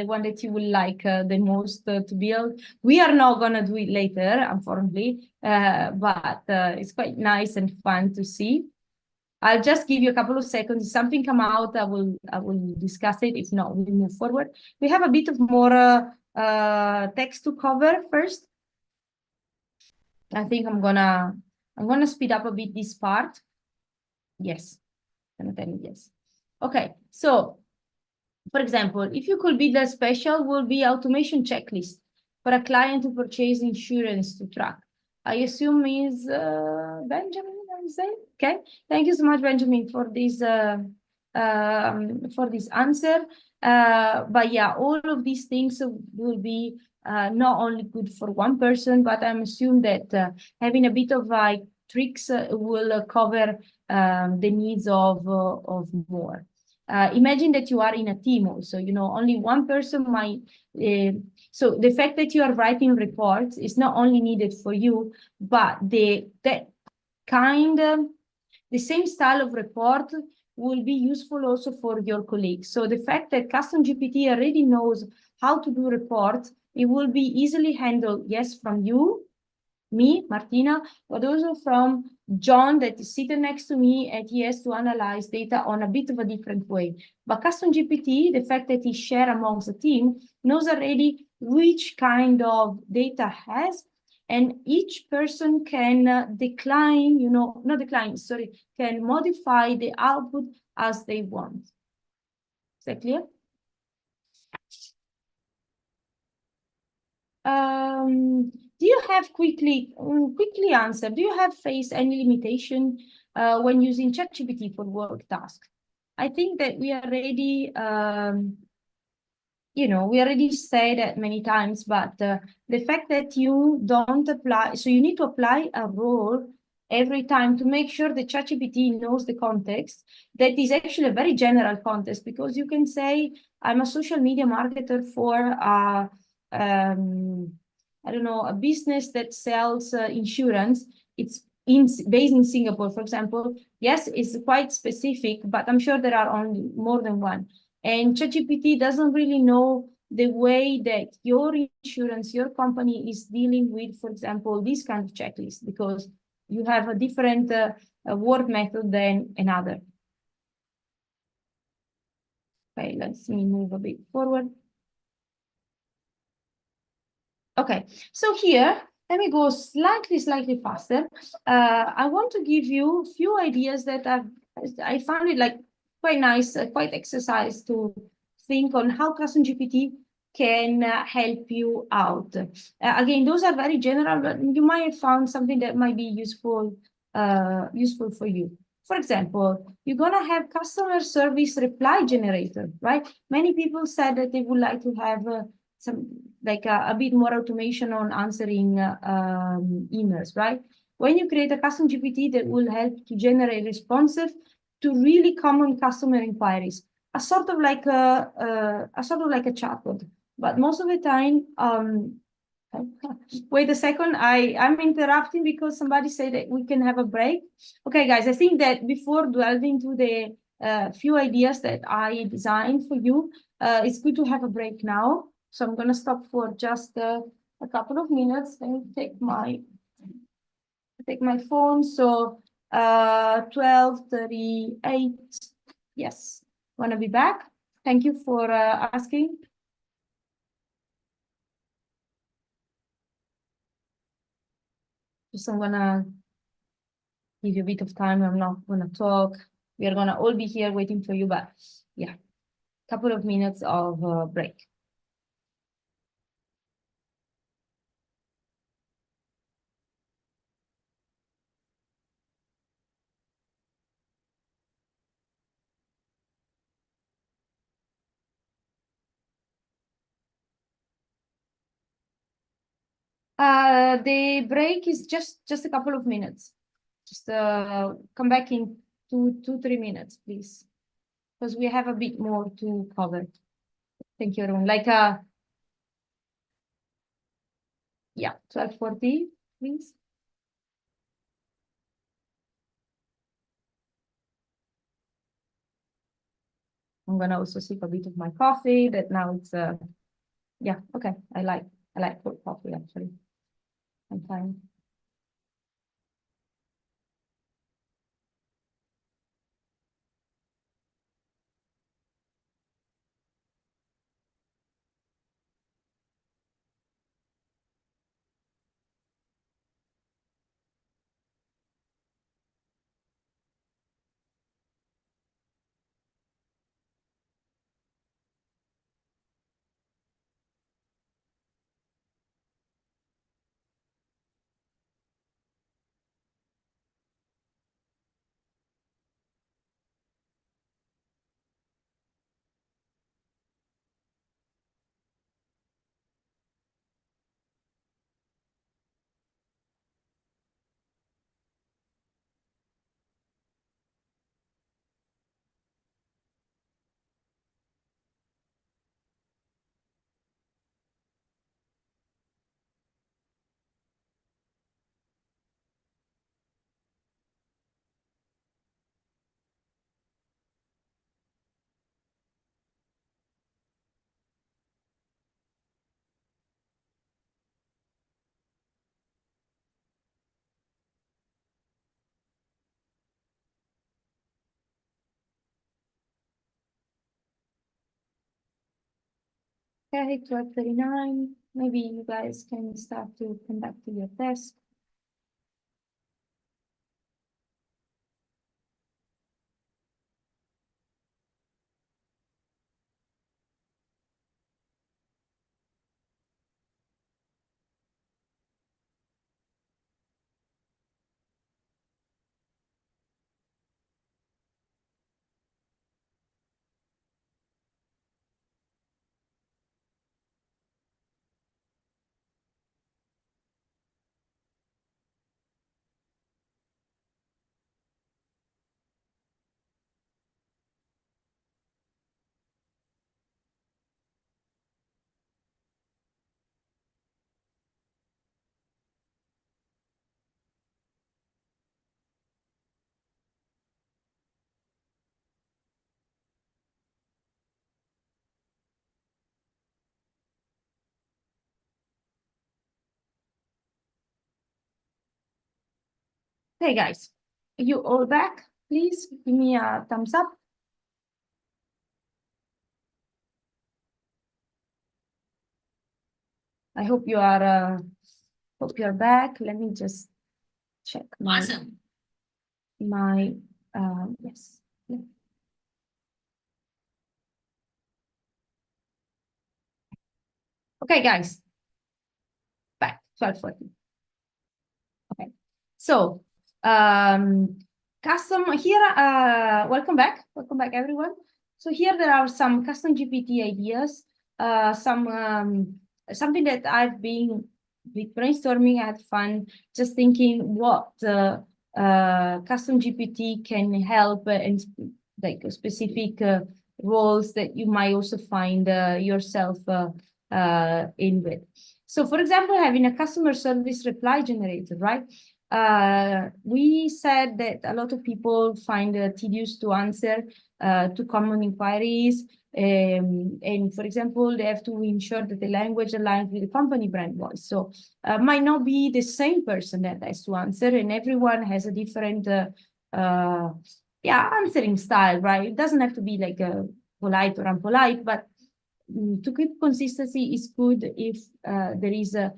Speaker 1: one that you would like the most to build. We are not going to do it later, unfortunately, but it's quite nice and fun to see. I'll just give you a couple of seconds. If something come out, I will discuss it. If not, we move forward. We have a bit of more text to cover first. I think I'm gonna speed up a bit this part. Yes, gonna tell me yes. Okay, so for example, if you could build a special, will be automation checklist for a client to purchase insurance to track. I assume is Benjamin, I say. Okay, thank you so much, Benjamin, for this answer. But yeah, all of these things will be not only good for one person, but I'm assuming that having a bit of like tricks will cover the needs of more. Imagine that you are in a team also, only one person might, so the fact that you are writing reports is not only needed for you, but the same style of report will be useful also for your colleagues. So the fact that custom GPT already knows how to do reports, it will be easily handled, yes, from you, me, Martina, but also from John that is sitting next to me, and he has to analyze data on a bit of a different way. But custom GPT, the fact that he share amongst the team, knows already which kind of data has, and each person can can modify the output as they want. Is that clear? Do you have quickly answer? Do you have faced any limitation when using ChatGPT for work tasks? I think that we already, we already said that many times, but the fact that you don't apply, so you need to apply a role every time to make sure the ChatGPT knows the context. That is actually a very general context, because you can say, I'm a social media marketer for I don't know, a business that sells insurance. It's based in Singapore, for example. Yes, it's quite specific, but I'm sure there are only more than one. And ChatGPT doesn't really know the way that your insurance, your company is dealing with, for example, this kind of checklist, because you have a different work method than another. Okay, let's me move a bit forward. Okay, so here, let me go slightly faster. I want to give you a few ideas that I found it like quite nice, quite exercise to think on how custom GPT can help you out. Again, those are very general, but you might have found something that might be useful for you. For example, you're gonna have customer service reply generator, right? Many people said that they would like to have some like a bit more automation on answering emails, right? When you create a custom GPT that will help to generate responsive to really common customer inquiries, a sort of like a chatbot. But most of the time, wait a second, I'm interrupting because somebody said that we can have a break. Okay, guys, I think that before delving into the few ideas that I designed for you, it's good to have a break now. So I'm gonna stop for just a couple of minutes. Let me take my phone. So 12:38. Yes, wanna be back. Thank you for asking. Just I'm gonna give you a bit of time. I'm not gonna talk. We are gonna all be here waiting for you, but yeah, couple of minutes of break. The break is just a couple of minutes. Just come back in 3 minutes, please, because we have a bit more to cover. Thank you, everyone. Like yeah, 12:40, please. I'm gonna also sip a bit of my coffee. That now it's yeah, okay. I like cold coffee actually. I'm fine. Okay, 12:39. Maybe you guys can start to come back to your desk. Okay, guys, you all back? Please give me a thumbs up. I hope you are back. Let me just check my
Speaker 2: Awesome.
Speaker 1: my yes. Okay, guys, back 12:40. Okay, so custom here. Welcome back, everyone. So here there are some custom GPT ideas. Something that I've been with brainstorming. I had fun just thinking what custom GPT can help and like specific roles that you might also find yourself in with. So, for example, having a customer service reply generator, right? We said that a lot of people find it tedious to answer to common inquiries. And for example, they have to ensure that the language aligns with the company brand voice. So might not be the same person that has to answer, and everyone has a different answering style, right? It doesn't have to be like a polite or unpolite, but to keep consistency is good if there is a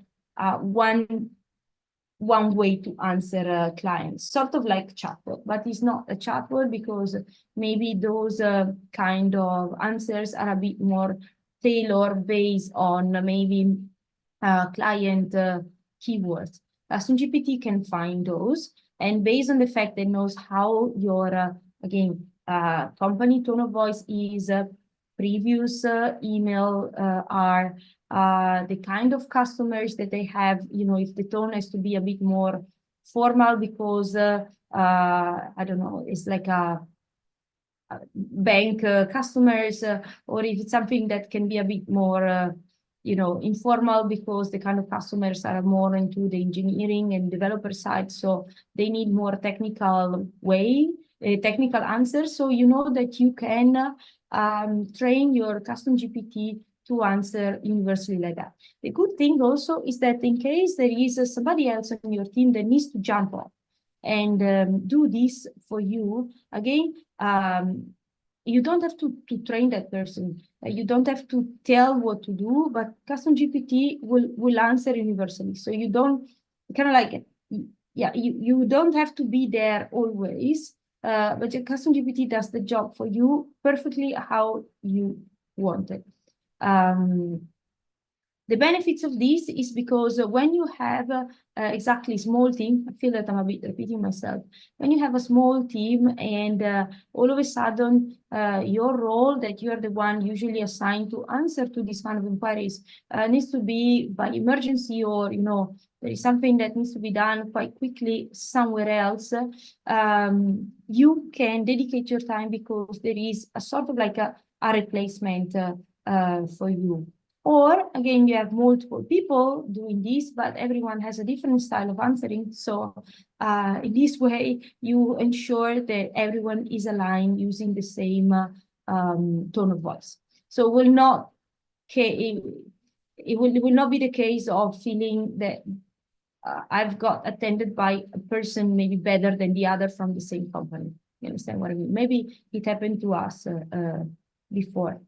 Speaker 1: one way to answer clients, sort of like chatbot, but it's not a chatbot because maybe those kind of answers are a bit more tailored based on maybe client keywords. GPT can find those, and based on the fact that it knows how your company tone of voice is, previous email are the kind of customers that they have, if the tone has to be a bit more formal because, I don't know, it's like a bank customers, or if it's something that can be a bit more, informal because the kind of customers are more into the engineering and developer side. So they need more technical answers. So you know that you can train your custom GPT to answer universally like that. The good thing also is that in case there is somebody else on your team that needs to jump on and do this for you, again, you don't have to train that person. You don't have to tell what to do, but custom GPT will answer universally. So you don't kind of like, you don't have to be there always, but your custom GPT does the job for you perfectly how you want it. The benefits of this is because when you have exactly small team, I feel that I'm a bit repeating myself. When you have a small team and all of a sudden your role that you are the one usually assigned to answer to this kind of inquiries needs to be by emergency, or there is something that needs to be done quite quickly somewhere else, you can dedicate your time because there is a sort of like a replacement for you. Or again, you have multiple people doing this, but everyone has a different style of answering. So in this way, you ensure that everyone is aligned using the same tone of voice. So it will not be the case of feeling that I've got attended by a person maybe better than the other from the same company. You understand what I mean? Maybe it happened to us before.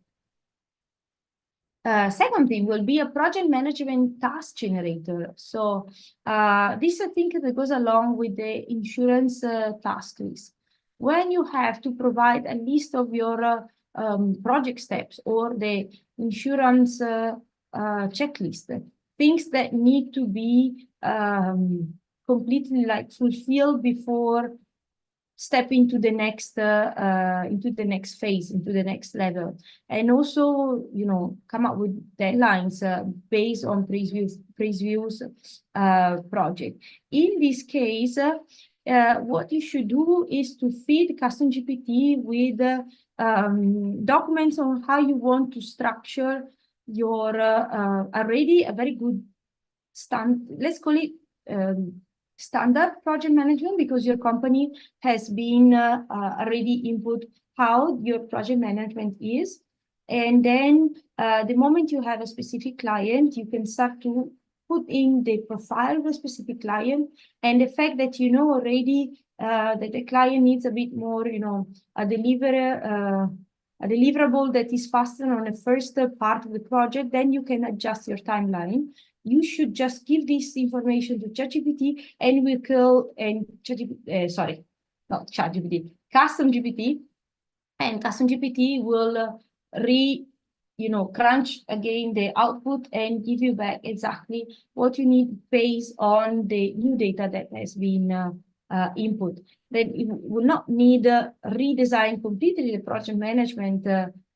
Speaker 1: Second thing will be a project management task generator. So this, I think, that goes along with the insurance task list. When you have to provide a list of your project steps or the insurance checklist, things that need to be completely like fulfilled before step into the next phase, into the next level, and also come up with deadlines based on previous project. In this case, what you should do is to feed custom GPT with documents on how you want to structure your already a very good let's call it standard project management, because your company has been already input how your project management is. And then the moment you have a specific client, you can start to put in the profile of a specific client, and the fact that you know already that the client needs a bit more, you know, a deliverable that is faster on the first part of the project, then you can adjust your timeline. You should just give this information to ChatGPT, and we call not ChatGPT, Custom GPT, and Custom GPT will crunch again the output and give you back exactly what you need based on the new data that has been input. Then you will not need redesign completely the project management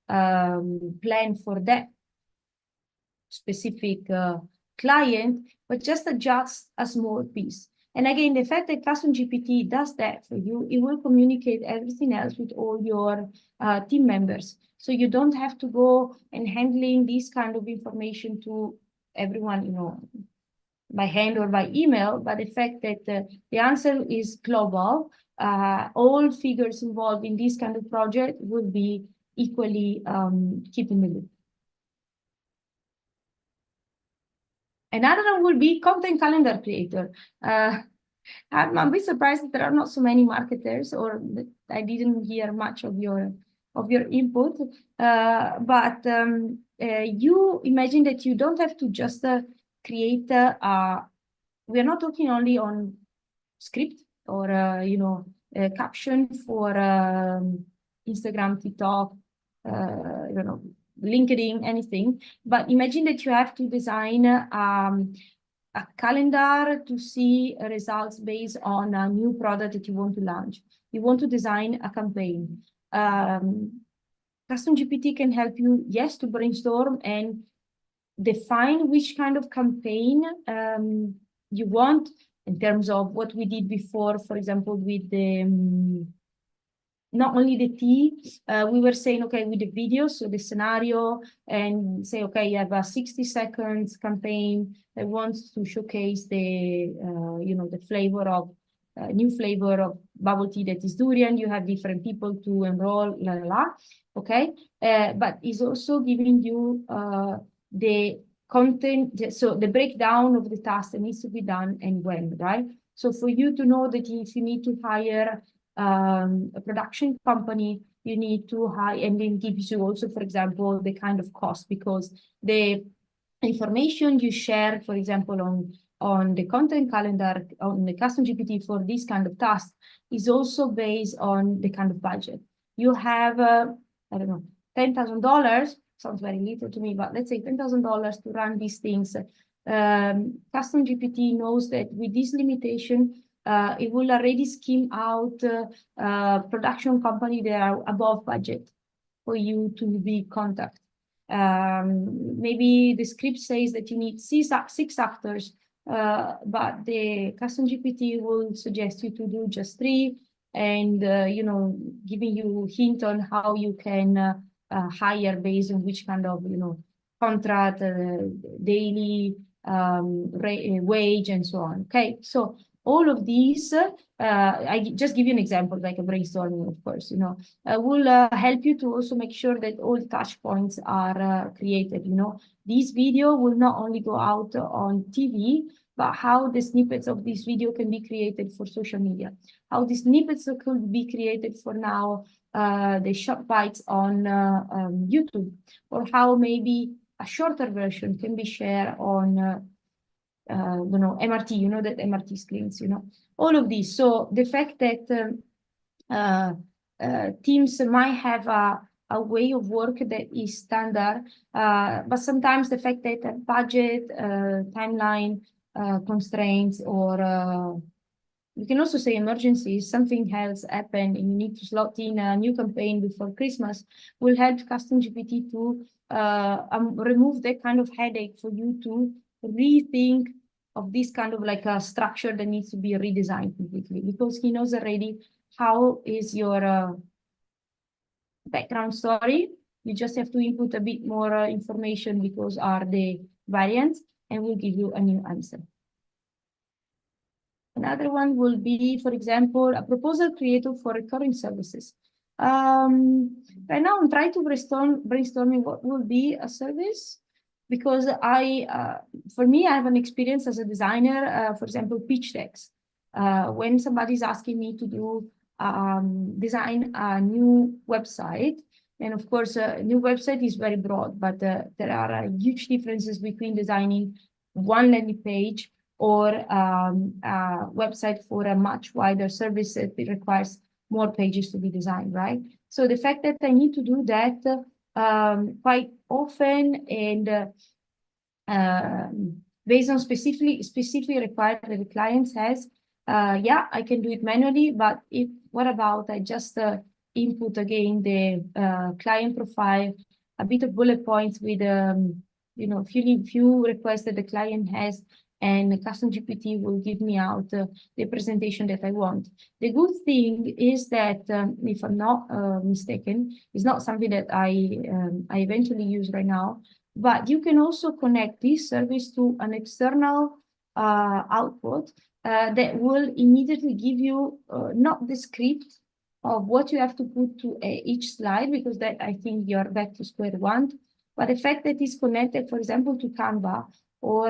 Speaker 1: plan for that specific client, but just adjust a small piece. And again, the fact that Custom GPT does that for you, it will communicate everything else with all your team members. So you don't have to go and handling this kind of information to everyone, you know, by hand or by email, but the fact that the answer is global, all figures involved in this kind of project will be equally keeping the loop. Another one will be content calendar creator. I'm a bit surprised that there are not so many marketers, or that I didn't hear much of your input. But you imagine that you don't have to just create. We are not talking only on script or caption for Instagram, TikTok, LinkedIn, anything. But imagine that you have to design a calendar to see results based on a new product that you want to launch. You want to design a campaign. Custom GPT can help you, yes, to brainstorm and define which kind of campaign you want in terms of what we did before, for example, with the not only the we were saying, okay, with the video, so the scenario, and say, okay, you have a 60 seconds campaign that wants to showcase the, the flavor of, new flavor of bubble tea that is durian. You have different people to enroll, okay? But it's also giving you the content, so the breakdown of the task that needs to be done and when, right? So for you to know that if you need to hire a production company, you need to hire, and then gives you also, for example, the kind of cost, because the information you share, for example, on the content calendar, on the Custom GPT for this kind of task, is also based on the kind of budget. You have, I don't know, $10,000, sounds very little to me, but let's say $10,000 to run these things. Custom GPT knows that with this limitation, it will already skim out production company that are above budget for you to be contact. Maybe the script says that you need six actors, but the Custom GPT will suggest you to do just 3, and giving you hint on how you can hire based on which kind of contract, daily wage, and so on. Okay, so all of these, I just give you an example, like a brainstorming, of course, will help you to also make sure that all the touch points are created. This video will not only go out on TV, but how the snippets of this video can be created for social media, how the snippets could be created for now, the short bites on YouTube, or how maybe a shorter version can be shared on MRT, that MRT screens, all of these. So the fact that teams might have a way of work that is standard, but sometimes the fact that budget, timeline constraints, or you can also say emergencies, something else happened and you need to slot in a new campaign before Christmas, will help Custom GPT to remove that kind of headache for you to rethink of this kind of like a structure that needs to be redesigned completely, because he knows already how is your background story. You just have to input a bit more information because are the variants, and will give you a new answer. Another one will be, for example, a proposal creator for recurring services. Right now, I'm trying to brainstorming what will be a service. because for me, I have an experience as a designer, for example, pitch decks. When somebody's asking me to do design a new website, and of course, a new website is very broad, but there are huge differences between designing one landing page or a website for a much wider service that requires more pages to be designed, right? So the fact that I need to do that quite often and based on specifically required that the client has, yeah, I can do it manually, but what about I just input again the client profile, a bit of bullet points with few requests that the client has, and custom GPT will give me out the presentation that I want. The good thing is that, if I'm not mistaken, it's not something that I eventually use right now, but you can also connect this service to an external output that will immediately give you not the script of what you have to put to each slide, because that I think you're back to square one, but the fact that it's connected, for example, to Canva or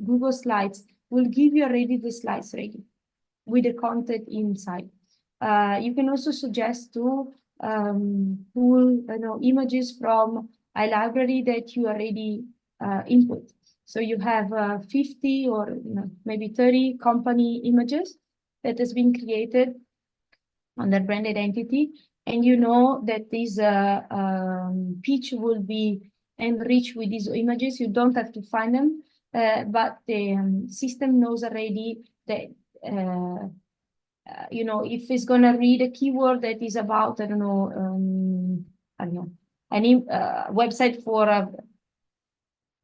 Speaker 1: Google Slides will give you already the slides ready with the content inside. You can also suggest to pull images from a library that you already input. So you have 50 or maybe 30 company images that has been created on their brand identity, and you know that this pitch will be enriched with these images. You don't have to find them, but the system knows already that if it's gonna read a keyword that is about, I don't know, any website for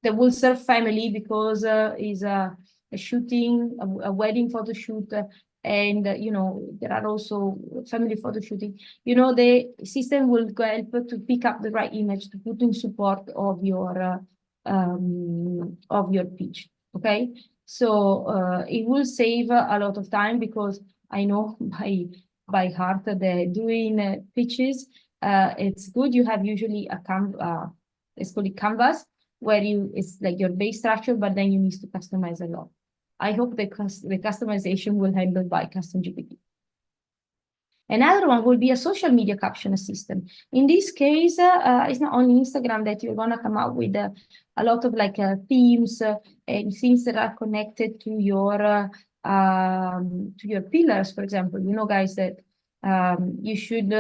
Speaker 1: the will serve family, because is a shooting, a wedding photo shoot, and there are also family photo shooting. The system will help to pick up the right image to put in support of your pitch. Okay, so it will save a lot of time, because I know by heart that doing pitches, it's good. You have usually a let's call it canvas, where it's like your base structure, but then you need to customize a lot. I hope the customization will handled by custom GPT. Another one will be a social media caption assistant. In this case, it's not only Instagram that you're gonna come up with a lot of themes and things that are connected to your pillars. For example, guys, that you should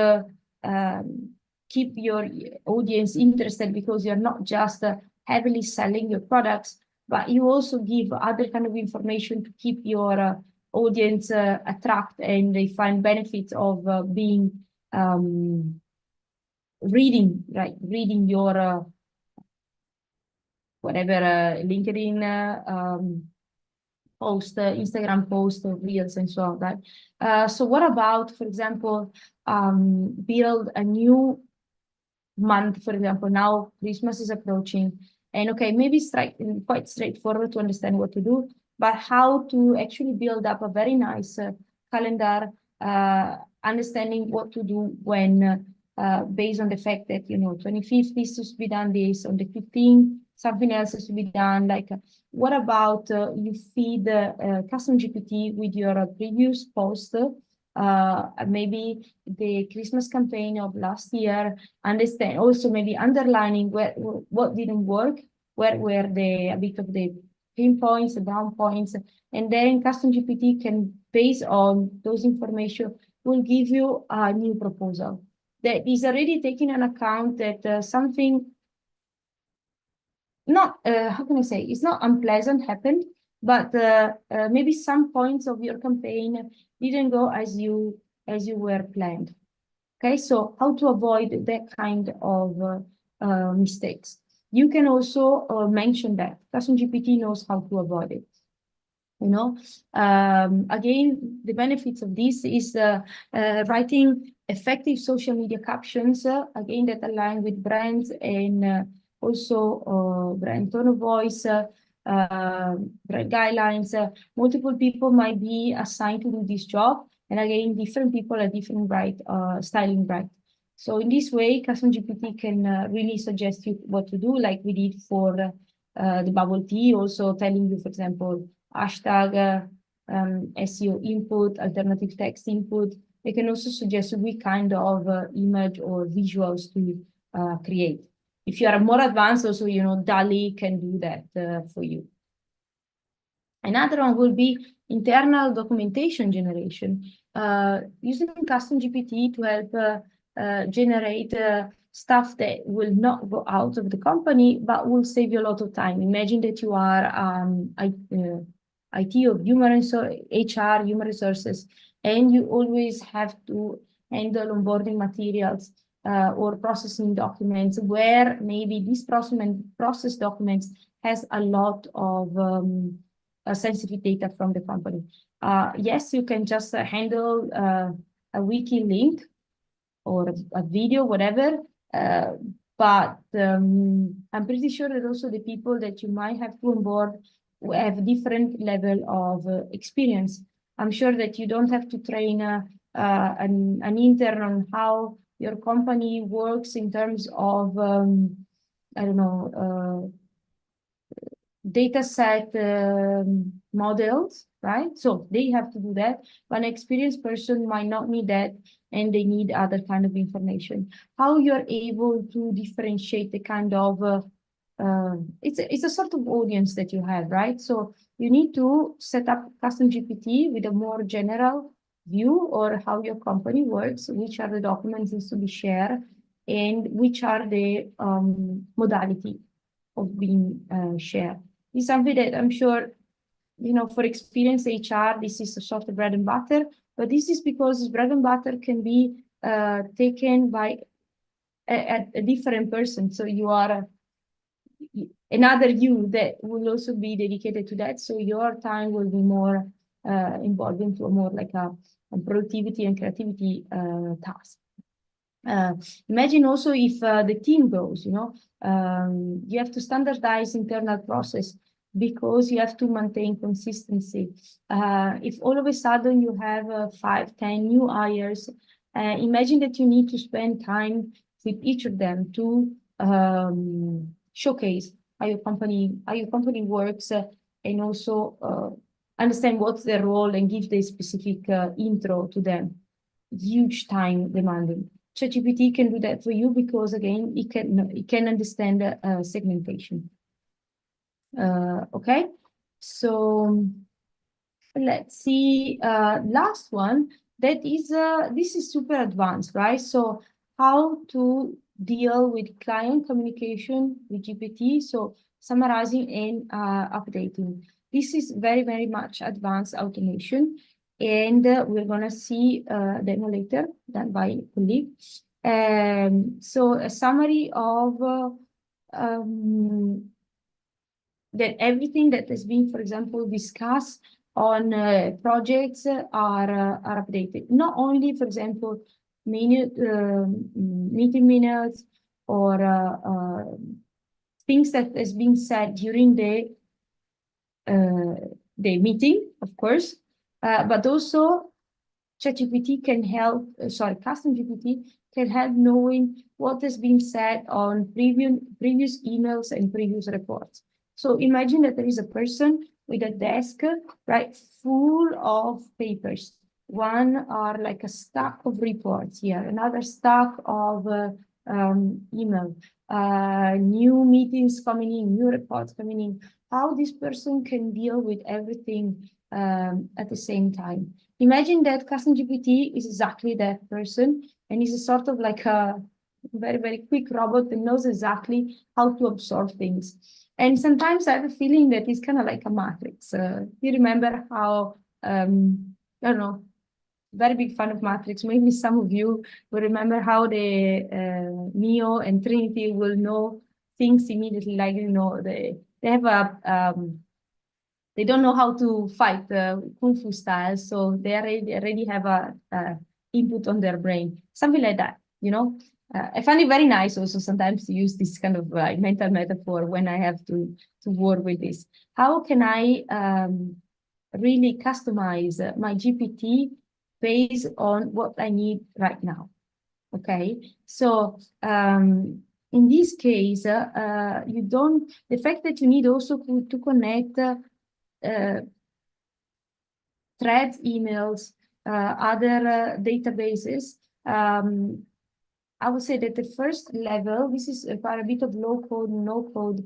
Speaker 1: keep your audience interested, because you're not just heavily selling your products, but you also give other kind of information to keep your audience attract, and they find benefits of being reading your whatever LinkedIn post, Instagram post, or reels, and so on, right? So what about, for example, build a new month? For example, now Christmas is approaching, and okay, maybe it's quite straightforward to understand what to do, but how to actually build up a very nice calendar, understanding what to do when, based on the fact that 25th is to be done this, on the 15th something else has to be done. What about you feed custom GPT with your previous post, maybe the Christmas campaign of last year, understand also maybe underlining what didn't work, where were a bit of the pinpoints, the down points, and then custom GPT can, based on those information, will give you a new proposal that is already taking an account that something not how can I say, it's not unpleasant happened, but maybe some points of your campaign didn't go as you were planned. Okay, so how to avoid that kind of mistakes? You can also mention that custom GPT knows how to avoid it. Again, the benefits of this is writing effective social media captions, again, that align with brands, and also brand tone of voice, brand guidelines. Multiple people might be assigned to do this job, and again, different people are different styling right. So in this way, custom GPT can really suggest you what to do, like we did for the bubble tea, also telling you, for example, hashtag SEO input, alternative text input. They can also suggest which kind of image or visuals to create. If you are more advanced, also, you know, DALL-E can do that for you. Another one will be internal documentation generation, using custom GPT to help generate stuff that will not go out of the company, but will save you a lot of time. Imagine that you are IT or HR, human resources, and you always have to handle onboarding materials or processing documents where maybe this process documents has a lot of sensitive data from the company. Yes, you can just handle a wiki link or a video, whatever, but I'm pretty sure that also the people that you might have to onboard have different level of experience. I'm sure that you don't have to train an intern on how your company works in terms of, I don't know, data set models, right? So they have to do that, but an experienced person might not need that, and they need other kind of information. How you're able to differentiate the kind of, it's a sort of audience that you have, right? So you need to set up custom GPT with a more general view or how your company works, which are the documents needs to be shared, and which are the modality of being shared. It's something that I'm sure, you know, for experienced HR, this is a sort of bread and butter, but this is because bread and butter can be taken by a different person. So you are another you that will also be dedicated to that. So your time will be more involved into a more like a productivity and creativity task. Imagine also if the team grows, you know, you have to standardize internal process because you have to maintain consistency. If all of a sudden you have 5, 10 new hires, imagine that you need to spend time with each of them to showcase how your company works, and also understand what's their role and give the specific intro to them. Huge time demanding. ChatGPT can do that for you because again, it can understand segmentation. Okay, so let's see. Last one that is this is super advanced, right? So how to deal with client communication with GPT? So summarizing and updating. This is very much advanced automation. And we're going to see demo later done by a colleague. So a summary of that everything that has been, for example, discussed on projects are updated. Not only, for example, meeting minutes or things that has been said during the meeting, of course, but also ChatGPT can help, custom GPT can help knowing what has been said on previous emails and previous reports. So imagine that there is a person with a desk, right, full of papers. One are like a stack of reports here, another stack of email, new meetings coming in, new reports coming in. How this person can deal with everything at the same time. Imagine that custom GPT is exactly that person and is a sort of like a very quick robot that knows exactly how to absorb things. And sometimes I have a feeling that it's kind of like a matrix. You remember how, I don't know, very big fan of Matrix. Maybe some of you will remember how the Neo and Trinity will know things immediately, like, you know, they have a they don't know how to fight kung fu style, so they already have a input on their brain, something like that, you know. I find it very nice also sometimes to use this kind of mental metaphor when I have to work with this. How can I really customize my GPT based on what I need right now? Okay, so in this case, you don't, the fact that you need also to connect threads, emails, other databases, I would say that the first level, this is a bit of low code, no code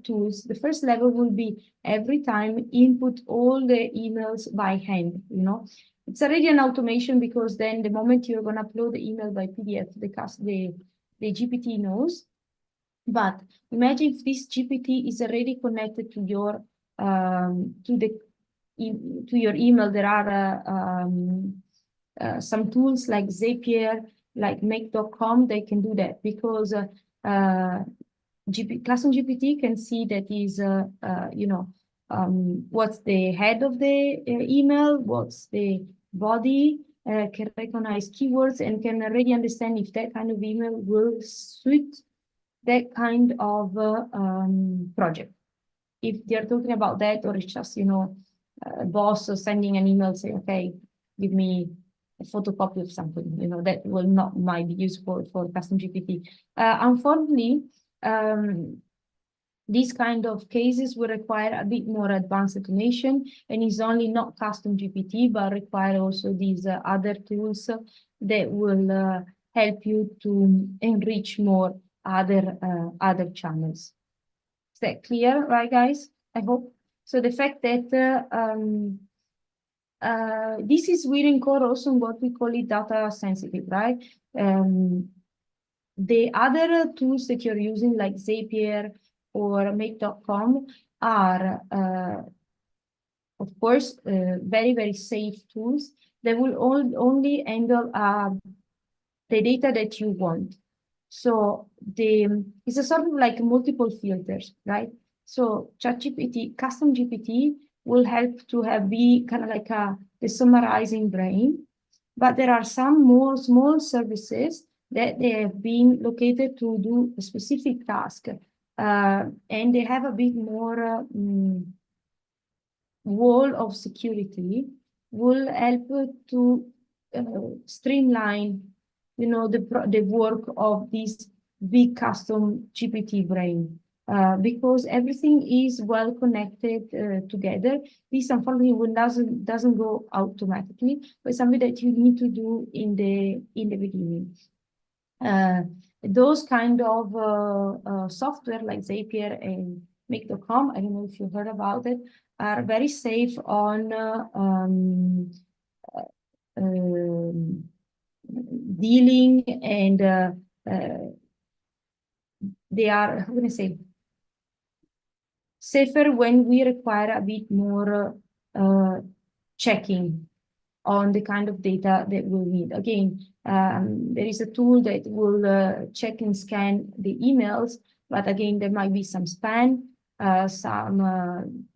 Speaker 1: tools. The first level will be every time input all the emails by hand, you know. It's already an automation because then the moment you're going to upload the email by PDF, the GPT knows. But imagine if this GPT is already connected to your to your email. There are some tools like Zapier, like make.com, they can do that because Custom GPT can see that is, you know, what's the head of the email, what's the body, can recognize keywords and can already understand if that kind of email will suit that kind of project. If they're talking about that, or it's just, you know, a boss sending an email saying, okay, give me a photocopy of something, you know, that will not might be useful for custom GPT. Unfortunately, these kind of cases will require a bit more advanced automation, and is only not custom GPT, but require also these other tools that will help you to enrich more other channels. Is that clear, right, guys? I hope. So the fact that this is will encore also what we call it data sensitive, right? The other tools that you're using, like Zapier or make.com, are, of course, very, very safe tools that will only handle the data that you want. So it's a sort of like multiple filters, right? So ChatGPT, custom GPT will help to be kind of like the summarizing brain, but there are some more small services that they have been located to do a specific task, and they have a bit more wall of security, will help to streamline, you know, the work of this big custom GPT brain, because everything is well connected together. This unfortunately doesn't go automatically, but something that you need to do in the beginning. Those kind of software like Zapier and make.com, I don't know if you heard about it, are very safe on dealing, and they are, how can I say, safer when we require a bit more checking on the kind of data that we'll need. Again, there is a tool that will check and scan the emails, but again, there might be some spam, some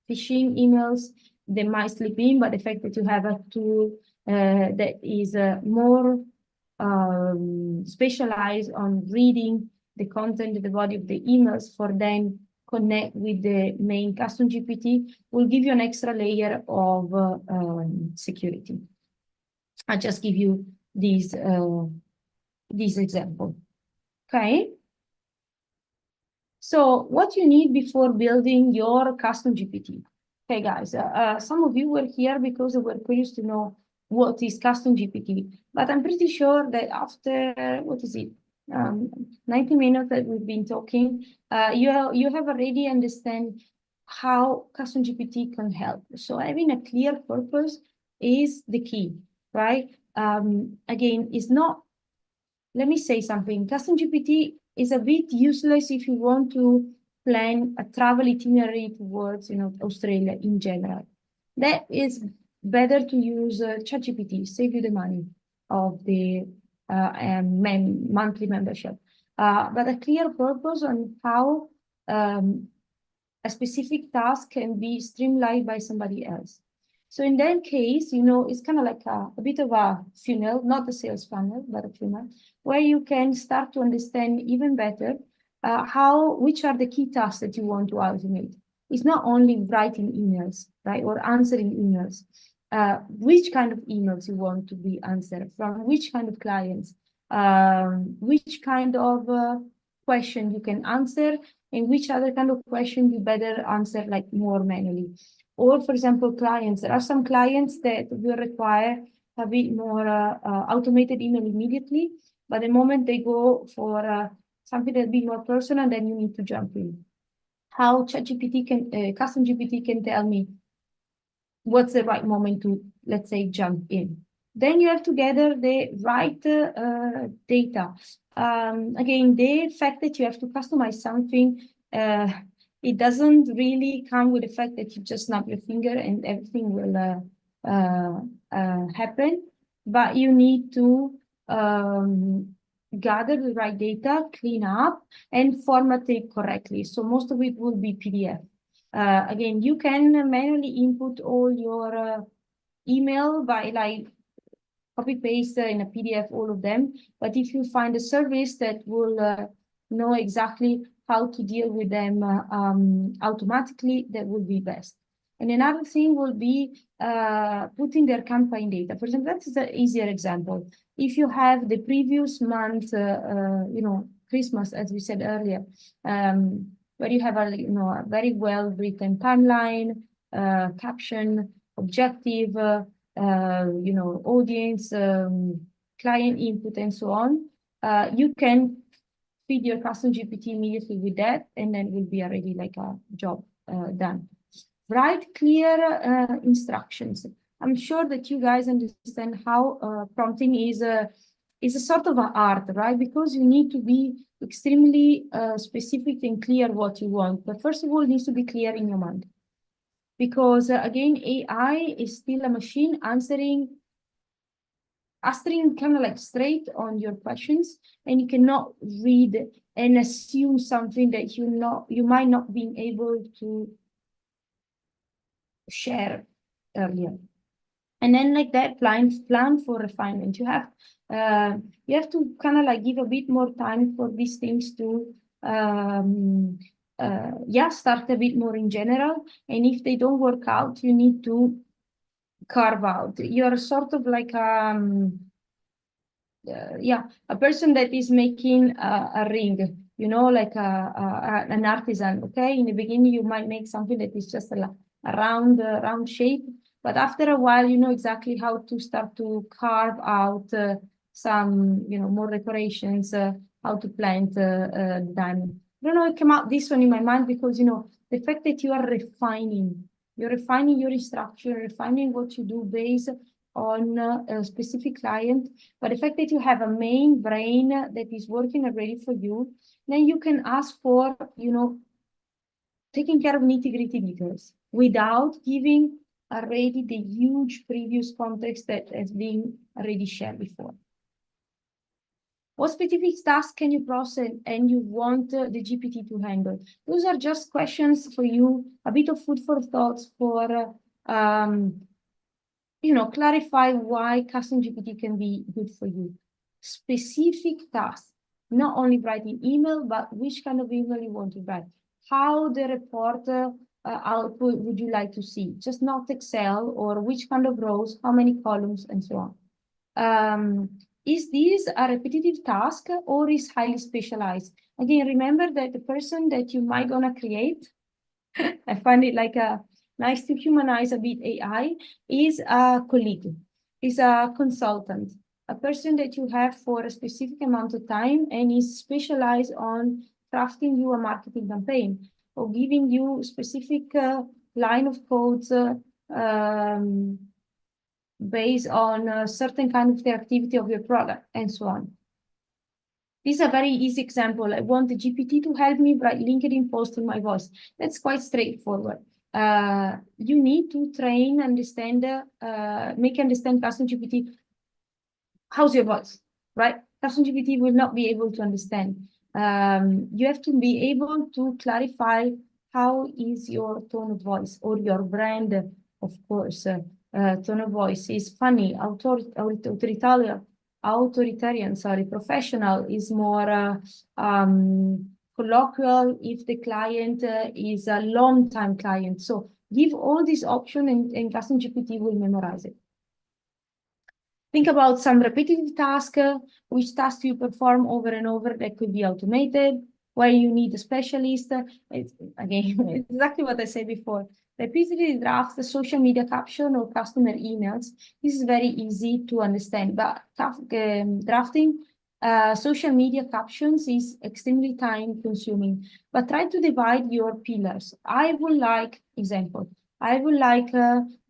Speaker 1: phishing emails. They might slip in, but the fact that you have a tool that is more specialized on reading the content, the body of the emails, for then connect with the main custom GPT, will give you an extra layer of security. I'll just give you this example. Okay. So what you need before building your custom GPT. Okay, guys, some of you were here because they were curious to know what is custom GPT, but I'm pretty sure that after, 90 minutes that we've been talking, you have already understand how custom GPT can help. So having a clear purpose is the key, right? Again, it's not, let me say something, custom GPT is a bit useless if you want to plan a travel itinerary towards, you know, Australia in general. That is better to use ChatGPT, save you the money of the monthly membership. But a clear purpose on how a specific task can be streamlined by somebody else. So in that case, you know, it's kind of like a bit of a funnel, not a sales funnel, but a funnel, where you can start to understand even better which are the key tasks that you want to automate. It's not only writing emails, right, or answering emails. Which kind of emails you want to be answered from, which kind of clients, which kind of question you can answer, and which other kind of question you better answer like more manually. Or for example, clients. There are some clients that will require a bit more automated email immediately, but the moment they go for something that be more personal, then you need to jump in. How ChatGPT can, custom GPT can tell me what's the right moment to, let's say, jump in. Then you have to gather the right data. Again, the fact that you have to customize something, it doesn't really come with the fact that you just snap your finger and everything will happen, but you need to gather the right data, clean up, and format it correctly. So most of it will be PDF. Again, you can manually input all your email by like copy paste in a PDF, all of them. But if you find a service that will know exactly how to deal with them automatically, that would be best. And another thing will be putting their campaign data. For example, that's an easier example. If you have the previous month, Christmas, as we said earlier, where you have a very well written timeline, caption, objective, audience, client input, and so on. You can feed your custom GPT immediately with that, and then it will be already like a job done. Write clear instructions. I'm sure that you guys understand how prompting is a sort of an art, right? Because you need to be extremely specific and clear what you want. But first of all, it needs to be clear in your mind. Because again, AI is still a machine answering kind of like straight on your questions, and you cannot read and assume something that you might not be able to share earlier. And then like that plan for refinement. You have to kind of like give a bit more time for these things to start a bit more in general. And if they don't work out, you need to carve out. You're sort of like a person that is making a ring, like an artisan. Okay, in the beginning you might make something that is just a round shape, but after a while you know exactly how to start to carve out some more decorations, how to plant diamond. I don't know, it came out this one in my mind because the fact that you're refining your instruction, refining what you do based on a specific client, but the fact that you have a main brain that is working already for you, then you can ask for, taking care of nitty-gritty details without giving already the huge previous context that has been already shared before. What specific tasks can you process and you want the GPT to handle? Those are just questions for you, a bit of food for thoughts for clarify why custom GPT can be good for you. Specific tasks, not only writing email, but which kind of email you want to write. How the report output would you like to see? Just not Excel, or which kind of rows, how many columns, and so on. Is this a repetitive task or is highly specialized? Again, remember that the person that you might gonna create, I find it like nice to humanize a bit AI, is a colleague, is a consultant, a person that you have for a specific amount of time and is specialized on crafting you a marketing campaign or giving you specific line of codes based on a certain kind of the activity of your product and so on. This is a very easy example. I want the GPT to help me write LinkedIn post in my voice. That's quite straightforward. You need to train, understand, make understand custom GPT. How's your voice, right? Custom GPT will not be able to understand. You have to be able to clarify how is your tone of voice or your brand, of course. Tone of voice is funny, authoritarian, professional is more colloquial if the client is a long-time client. So give all these options and custom GPT will memorize it. Think about some repetitive task, which tasks you perform over and over that could be automated, where you need a specialist. It's, again, exactly what I said before. Repeatedly draft the social media caption or customer emails. This is very easy to understand, but drafting social media captions is extremely time consuming. But try to divide your pillars. I would like, example, I would like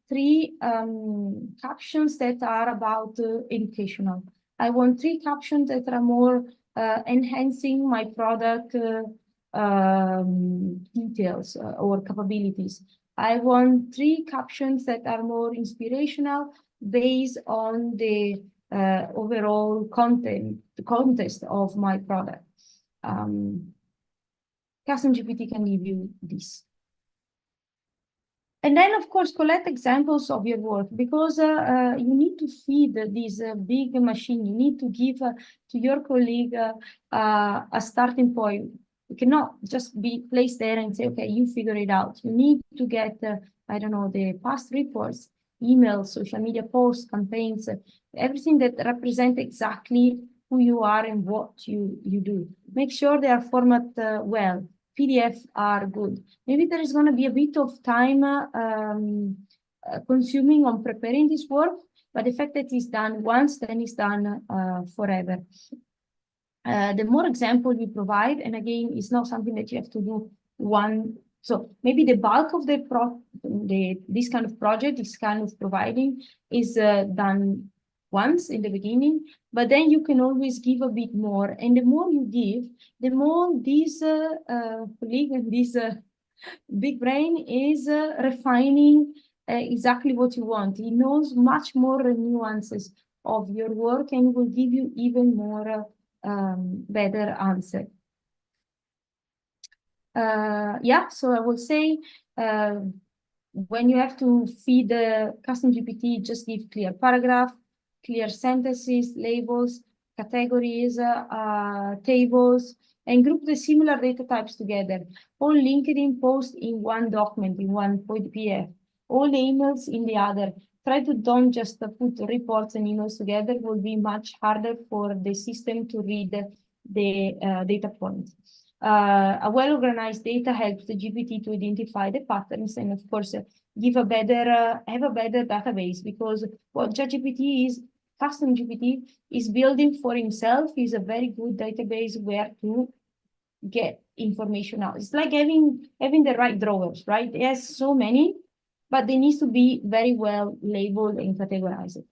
Speaker 1: three captions that are about educational. I want three captions that are more enhancing my product details or capabilities. I want three captions that are more inspirational based on the overall content, the context of my product. Custom GPT can give you this. And then, of course, collect examples of your work because you need to feed this big machine. You need to give to your colleague a starting point. You cannot just be placed there and say, okay, you figure it out. You need to get, I don't know, the past reports, emails, social media posts, campaigns, everything that represent exactly who you are and what you do. Make sure they are formatted well. PDF are good. Maybe there is going to be a bit of time consuming on preparing this work, but the fact that it's done once, then it's done forever. The more example you provide, and again, it's not something that you have to do one. So maybe the bulk of this kind of project, this kind of providing, is done once in the beginning, but then you can always give a bit more. And the more you give, the more this colleague and this big brain is refining exactly what you want. He knows much more nuances of your work and will give you even more better answer. Yeah, so I will say when you have to feed the custom GPT, just give clear paragraph, clear sentences, labels, categories, tables, and group the similar data types together. All LinkedIn posts in one document, in one PDF, all the emails in the other. Try to don't just put reports and emails together. It will be much harder for the system to read the data points. A well-organized data helps the GPT to identify the patterns and, of course, give a better, have a better database, because what ChatGPT is, custom GPT is building for himself is a very good database where to get information out. It's like having the right drawers, right? It has so many, but they need to be very well labeled and categorized.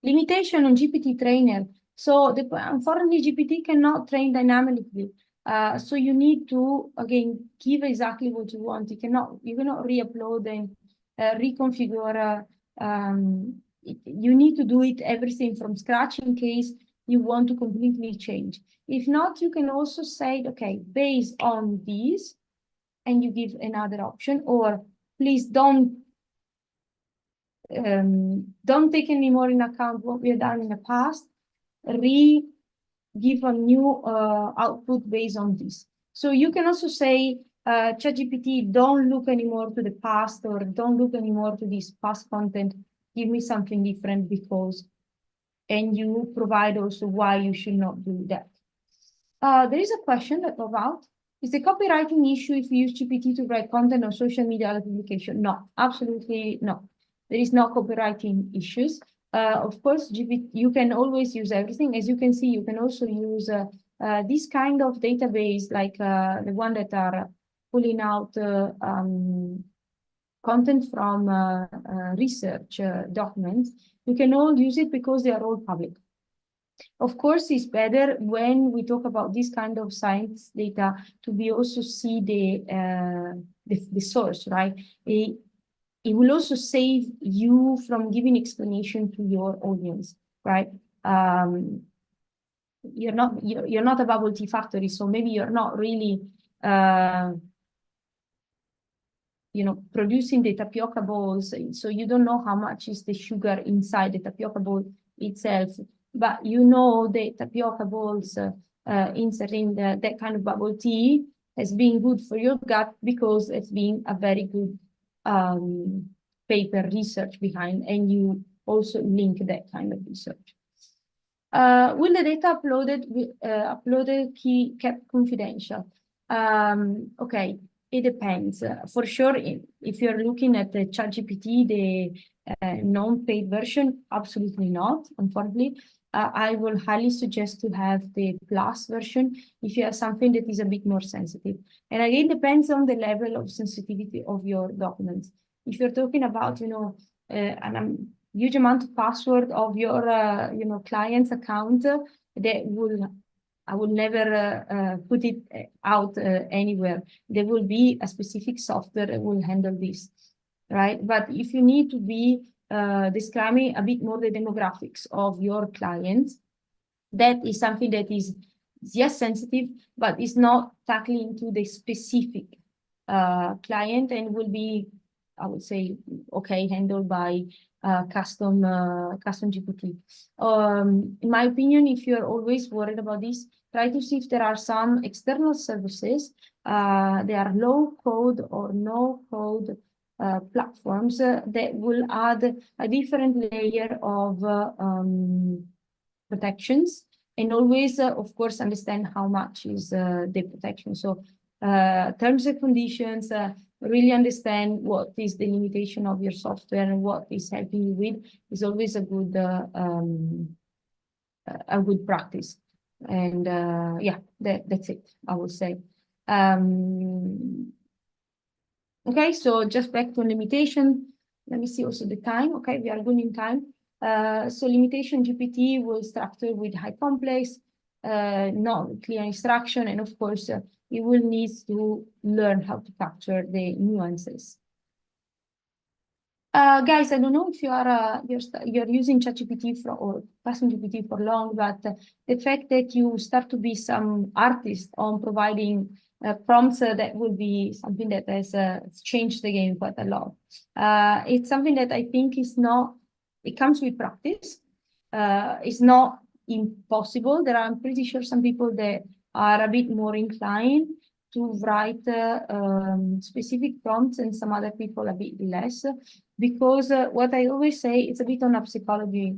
Speaker 1: Limitation on GPT trainer. So unfortunately, GPT cannot train dynamically. So you need to, again, give exactly what you want. You cannot re-upload and reconfigure. You need to do it everything from scratch in case you want to completely change. If not, you can also say, okay, based on these, and you give another option, or please don't take any more in account what we have done in the past, give a new output based on this. So you can also say, ChatGPT, don't look anymore to the past, or don't look anymore to this past content, give me something different because, and you provide also why you should not do that. There is a question that about, is the copywriting issue if you use GPT to write content on social media publication? No, absolutely no. There is no copywriting issues. Of course, GPT, you can always use everything. As you can see, you can also use this kind of database, like the one that are pulling out content from research documents. You can all use it because they are all public. Of course, it's better when we talk about this kind of science data to be also see the source, right? It will also save you from giving explanation to your audience, right? You're not a bubble tea factory, so maybe you're not really producing the tapioca balls, so you don't know how much is the sugar inside the tapioca ball itself, but you know the tapioca balls inserting that kind of bubble tea has been good for your gut because it's been a very good paper research behind, and you also link that kind of research. Will the data uploaded key kept confidential? Okay, it depends. For sure, if you're looking at the ChatGPT, the non-paid version, absolutely not, unfortunately. I will highly suggest to have the plus version if you have something that is a bit more sensitive. And again, depends on the level of sensitivity of your documents. If you're talking about, an huge amount of password of your client's account, that I will never put it out anywhere. There will be a specific software that will handle this, right? But if you need to be describing a bit more the demographics of your clients, that is something that is yes sensitive, but is not tackling to the specific client and will be, I would say, okay, handled by custom GPT. In my opinion, if you're always worried about this, try to see if there are some external services. They are low code or no code platforms that will add a different layer of protections, and always, of course, understand how much is the protection. So terms and conditions, really understand what is the limitation of your software and what is helping you with is always a good practice. And yeah, that's it, I would say. Okay, so just back to limitation. Let me see also the time. Okay, we are good in time. So limitation GPT will structure with high complex, not clear instruction, and of course, it will need to learn how to capture the nuances. Guys, I don't know if you are you're using ChatGPT or Custom GPT for long, but the fact that you start to be some artist on providing prompts, that will be something that has changed the game quite a lot. It's something that I think is not. It comes with practice. It's not impossible. I'm pretty sure some people that are a bit more inclined to write specific prompts and some other people a bit less, because what I always say, it's a bit on a psychology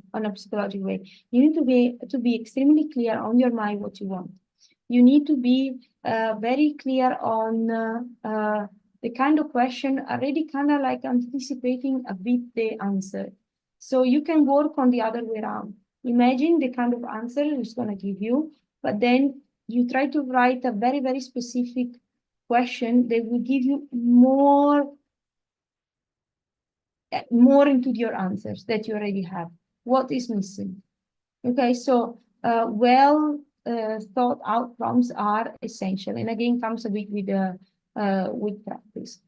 Speaker 1: way. You need to be extremely clear on your mind what you want. You need to be very clear on the kind of question, already kind of like anticipating a bit the answer. So you can work on the other way around. Imagine the kind of answer it's going to give you, but then you try to write a very, very specific question that will give you more into your answers that you already have. What is missing? Okay, so thought out prompts are essential, and again comes a bit with practice.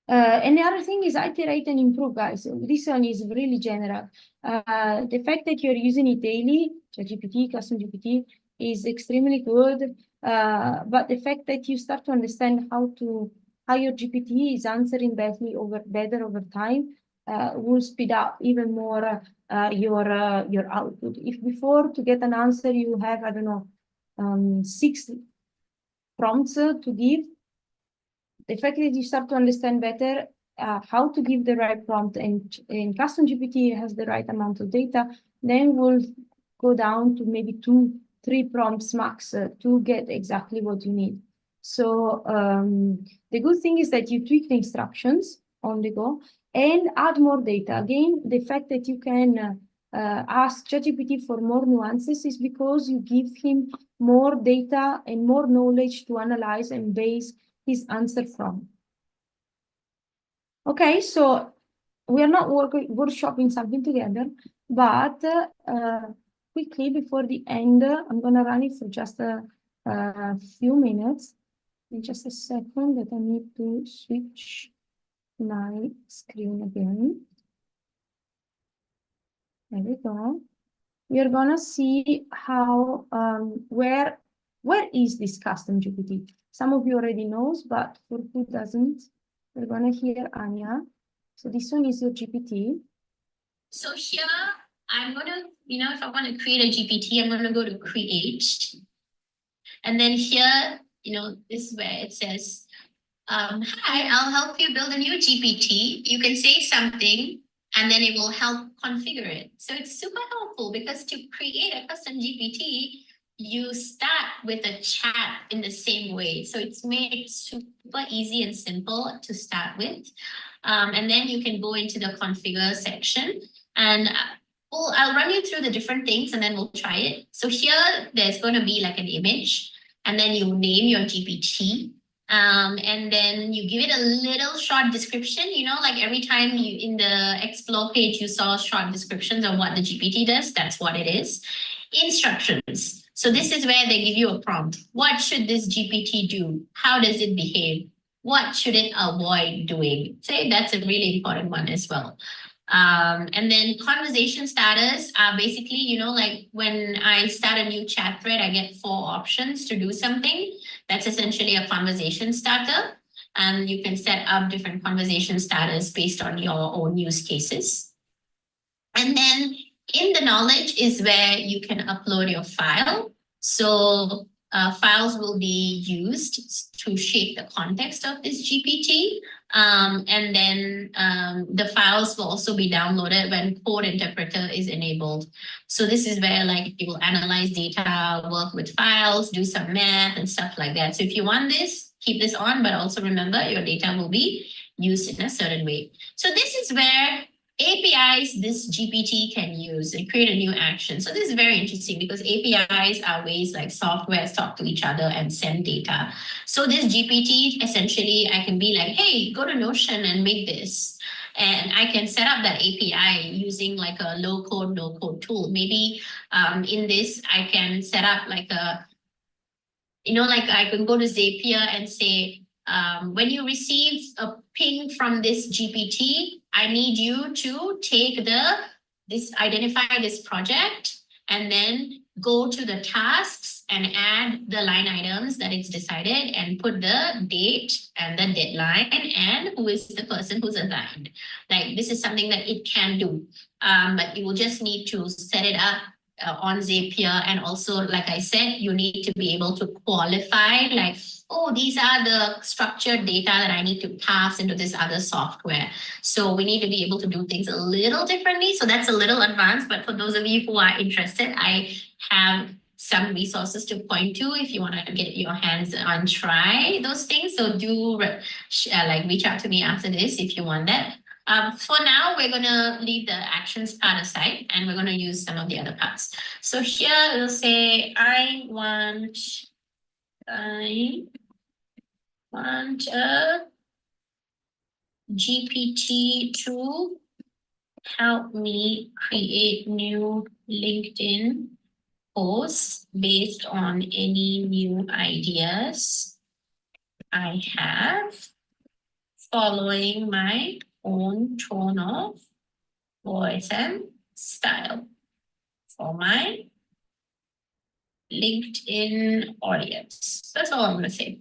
Speaker 1: And the other thing is iterate and improve, guys. This one is really general. The fact that you're using it daily, ChatGPT, Custom GPT, is extremely good. But the fact that you start to understand how your GPT is answering better over time will speed up even more your output. If before to get an answer you have, I don't know, 6 prompts to give, the fact that you start to understand better how to give the right prompt, and Custom GPT has the right amount of data, then we'll go down to maybe 2-3 prompts max to get exactly what you need. So the good thing is that you tweak the instructions on the go and add more data. Again, the fact that you can ask ChatGPT for more nuances is because you give him more data and more knowledge to analyze and base his answer from. Okay, so we are not workshopping something together, but quickly before the end, I'm gonna run it for just a few minutes. In just a second that I need to switch my screen again. There we go. We are gonna see how where is this custom GPT? Some of you already knows, but for who doesn't, we're gonna hear Anya. So this one is your GPT.
Speaker 2: So here, I'm gonna, if I want to create a GPT, I'm gonna go to create. And then here, this is where it says, hi, I'll help you build a new GPT. You can say something and then it will help configure it. So it's super helpful because to create a custom GPT, you start with a chat in the same way. So it's made it super easy and simple to start with. And then you can go into the configure section, and I'll run you through the different things and then we'll try it. So here there's going to be like an image, and then you name your GPT. And then you give it a little short description, like every time you in the explore page, you saw short descriptions of what the GPT does. That's what it is. Instructions. So this is where they give you a prompt. What should this GPT do? How does it behave? What should it avoid doing? Say that's a really important one as well. And then conversation starters are basically, like when I start a new chat thread, I get 4 options to do something. That's essentially a conversation starter. And you can set up different conversation starters based on your own use cases. And then in the knowledge is where you can upload your file. So files will be used to shape the context of this GPT. And then the files will also be downloaded when code interpreter is enabled. So this is where like you will analyze data, work with files, do some math and stuff like that. So if you want this, keep this on, but also remember your data will be used in a certain way. So this is where APIs this GPT can use and create a new action. So this is very interesting because APIs are ways like softwares talk to each other and send data. So this GPT, essentially, I can be like, hey, go to Notion and make this. And I can set up that API using like a low code, no code tool. Maybe in this, I can set up like a, like I can go to Zapier and say, when you receive a ping from this GPT, I need you to take identify this project and then go to the tasks and add the line items that it's decided and put the date and the deadline and who is the person who's assigned. Like this is something that it can do, but you will just need to set it up on Zapier. And also, like I said, you need to be able to qualify like, oh, these are the structured data that I need to pass into this other software. So we need to be able to do things a little differently. So that's a little advanced, but for those of you who are interested, I have some resources to point to if you want to get your hands on try those things. So do reach out to me after this if you want that. For now, we're going to leave the actions part aside and we're going to use some of the other parts. So here we'll say, I want a GPT to help me create new LinkedIn posts based on any new ideas I have, following my own tone of voice and style for my LinkedIn audience. That's all I'm going to say.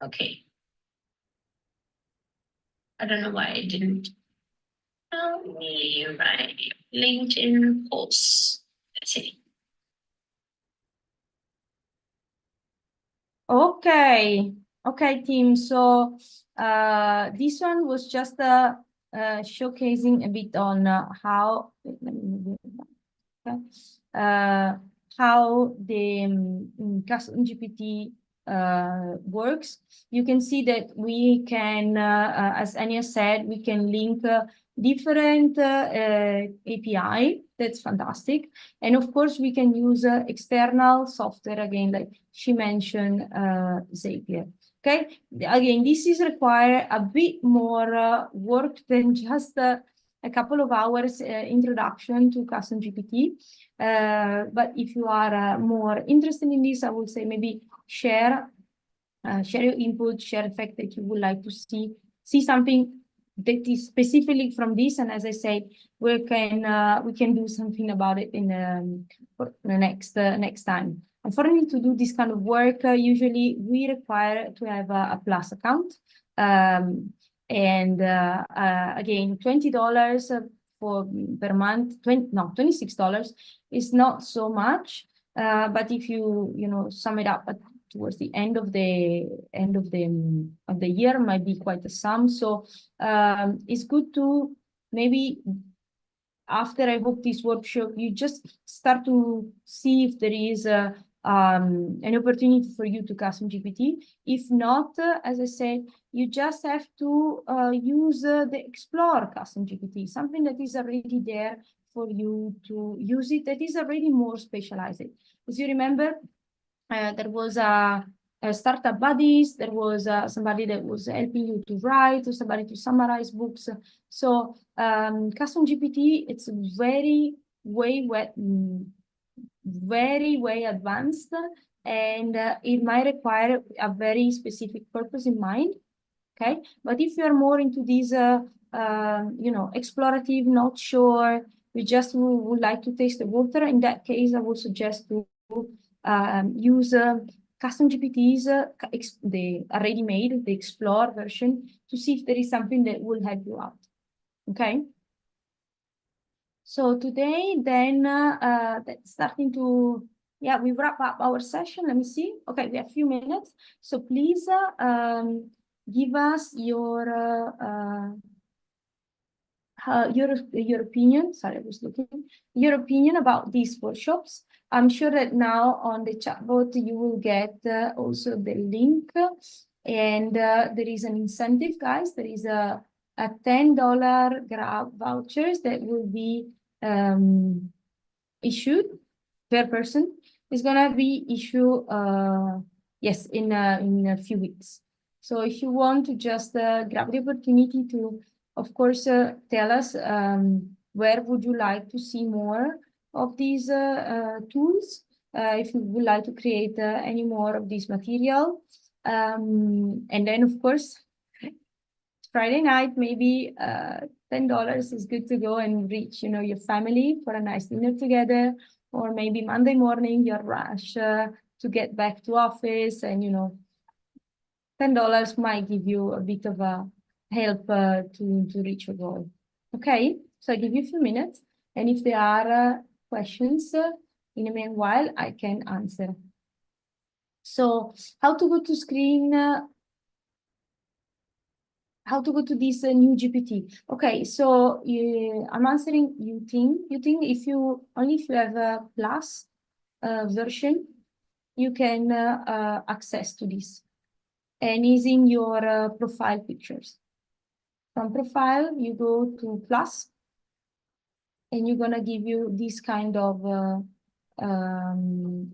Speaker 2: Okay. I don't know why it didn't tell me my LinkedIn posts. Let's see.
Speaker 1: Okay, team. So this one was just showcasing a bit on how. Let me move it back. Okay. How the custom GPT works. You can see that we can, as Anya said, we can link different API. That's fantastic. And of course, we can use external software again, like she mentioned, Zapier. Okay. Again, this is require a bit more work than just a couple of hours introduction to custom GPT. But if you are more interested in this, I would say maybe share your input, share the fact that you would like to see something that is specifically from this. And as I said, we can do something about it in the next time. Unfortunately, to do this kind of work, usually we require to have a Plus account. And again, $20 per month, $26 is not so much. But if you sum it up towards the end of the year, might be quite a sum. So it's good to maybe after I hope this workshop, you just start to see if there is an opportunity for you to custom GPT. If not, as I said, you just have to use the Explore custom GPT, something that is already there for you to use it, that is already more specialized. As you remember, there was a startup buddies, there was somebody that was helping you to write, or somebody to summarize books. So custom GPT, it's very way advanced, and it might require a very specific purpose in mind. Okay, but if you are more into these explorative, not sure, you just would like to taste the water, in that case I would suggest to use custom GPTs, the already made, the Explore version, to see if there is something that will help you out. Okay. So today, then, that's starting to, yeah, we wrap up our session. Let me see. Okay, we have a few minutes. So please give us your opinion. Sorry, I was looking. Your opinion about these workshops. I'm sure that now on the chatbot you will get also the link, and there is an incentive, guys. There is a $10 Grab vouchers that will be issued per person. Is gonna be issued yes, in a few weeks. So if you want to just grab the opportunity to, of course, tell us where would you like to see more of these tools, if you would like to create any more of this material. And then, of course, Friday night, maybe $10 is good to go and reach, your family for a nice dinner together, or maybe Monday morning, you're rush to get back to office, and, $10 might give you a bit of a help to reach your goal. Okay, so I give you a few minutes, and if there are questions in the meanwhile, I can answer. So how to go to screen, how to go to this new GPT. Okay, so I'm answering you think if you have a plus version, you can access to this, and is in your profile pictures. From profile, you go to plus, and you're gonna give you this kind of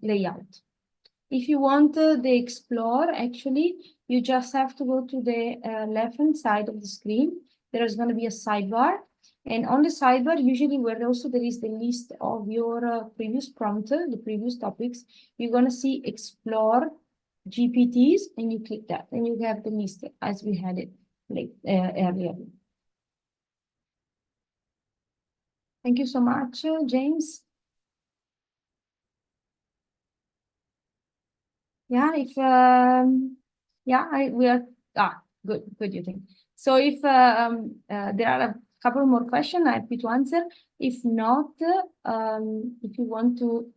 Speaker 1: layout. If you want the Explore, actually, you just have to go to the left-hand side of the screen. There is going to be a sidebar. And on the sidebar, usually where also there is the list of your previous prompt, the previous topics, you're going to see Explore GPTs, and you click that. And you have the list as we had it earlier. Thank you so much, James. Yeah, if we are good, you think. So if there are a couple more questions, I'm happy to answer. If not, if you want to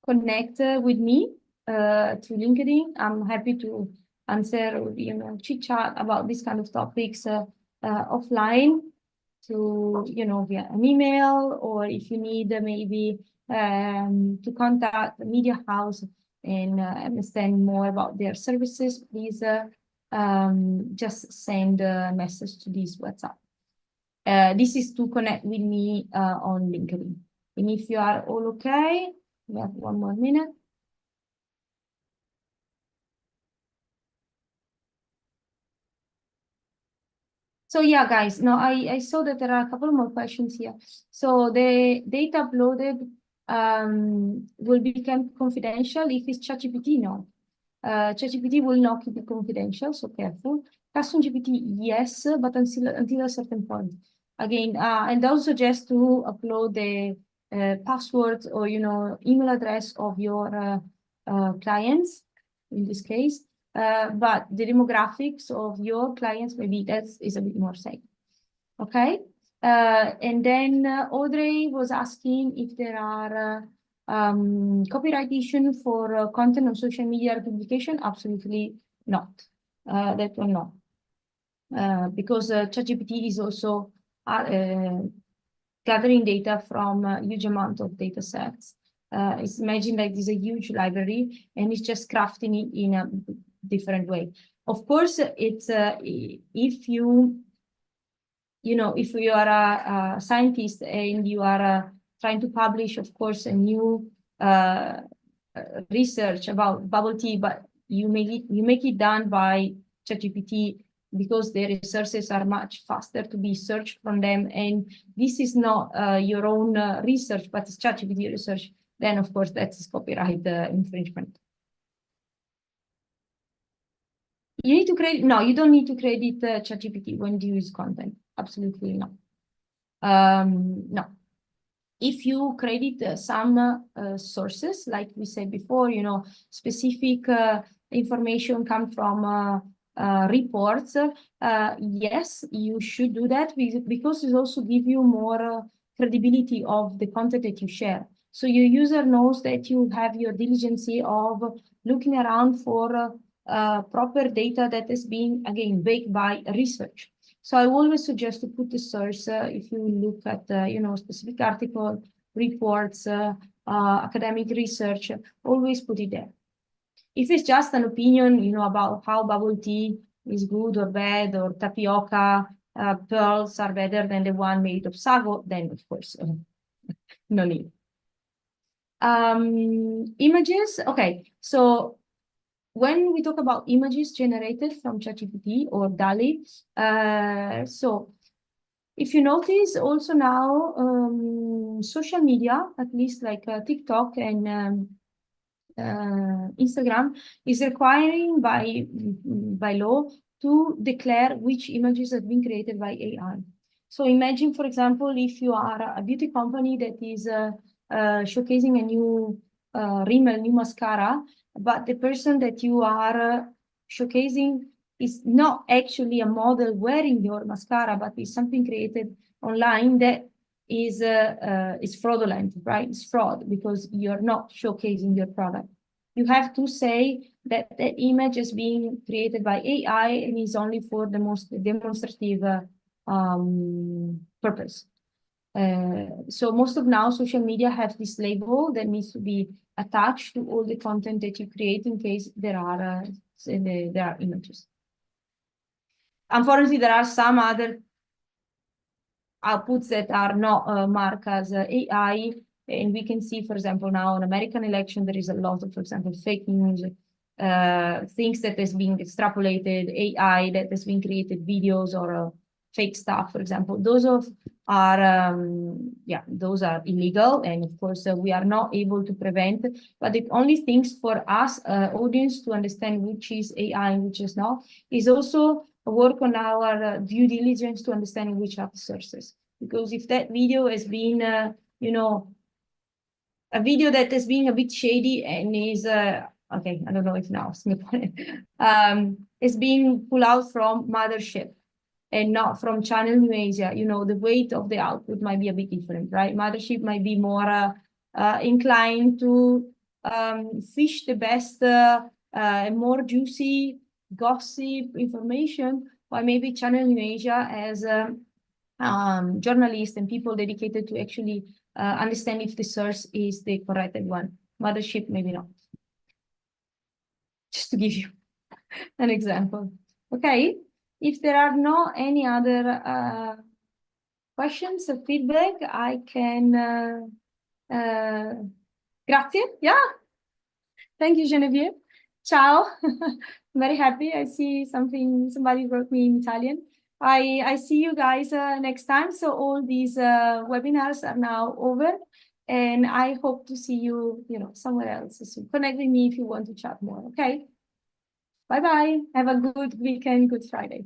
Speaker 1: connect with me to LinkedIn, I'm happy to answer, chit chat about this kind of topics offline, to via an email, or if you need maybe to contact the media house and understand more about their services, please just send a message to this WhatsApp. This is to connect with me on LinkedIn. And if you are all okay, we have 1 more minute. So yeah, guys, no, I saw that there are a couple more questions here. So the data uploaded will become confidential if it's ChatGPT? No. ChatGPT will not keep it confidential, so careful. Custom GPT, yes, but until a certain point. Again, and I would suggest to upload the passwords or email address of your clients in this case. But the demographics of your clients, maybe that is a bit more safe. Okay. And then Audrey was asking if there are Copyright issue for content on social media publication? Absolutely not. That one not. Because ChatGPT is also gathering data from a huge amount of data sets. It's imagine that there's a huge library and it's just crafting it in a different way. Of course, it's if if you are a scientist and you are trying to publish, of course, a new research about bubble tea, but you make it done by ChatGPT because the resources are much faster to be searched from them, and this is not your own research, but it's ChatGPT research. Then, of course, that's copyright infringement. You need to credit? No, you don't need to credit ChatGPT when you use content. Absolutely not. No. If you credit some sources, like we said before, specific information come from reports, yes, you should do that because it also gives you more credibility of the content that you share. So your user knows that you have your diligence of looking around for proper data that is being, again, backed by research. So I always suggest to put the source if you look at specific article, reports, academic research, always put it there. If it's just an opinion, about how bubble tea is good or bad, or tapioca pearls are better than the one made of sago, then of course no need. Images, okay. So when we talk about images generated from ChatGPT or DALL-E, so if you notice also now, social media, at least like TikTok and Instagram, is requiring by law to declare which images have been created by AI. So imagine, for example, if you are a beauty company that is showcasing a new rímel, new mascara, but the person that you are showcasing is not actually a model wearing your mascara, but is something created online that is fraudulent, right? It's fraud because you're not showcasing your product. You have to say that the image is being created by AI and is only for the most demonstrative purpose. So most of now social media have this label that needs to be attached to all the content that you create in case there are images. Unfortunately, there are some other outputs that are not marked as AI, and we can see, for example, now in American election, there is a lot of, for example, fake news, things that has been extrapolated, AI that has been created, videos or fake stuff, for example. Those are illegal, and of course we are not able to prevent. But the only things for us, audience, to understand which is AI and which is not, is also work on our due diligence to understand which are the sources. Because if that video has been, a video that has been a bit shady and is, okay, I don't know if now, is being pulled out from Mothership and not from Channel New Asia, the weight of the output might be a bit different, right? Mothership might be more inclined to fish the best, more juicy gossip information, while maybe Channel New Asia as journalists and people dedicated to actually understand if the source is the correct one. Mothership, maybe not. Just to give you an example. Okay, if there are no any other questions or feedback, I can. Grazie. Yeah. Thank you, Genevieve. Ciao. Very happy. I see somebody wrote me in Italian. I see you guys next time. So all these webinars are now over, and I hope to see you, somewhere else. So connect with me if you want to chat more. Okay. Bye bye. Have a good weekend. Good Friday.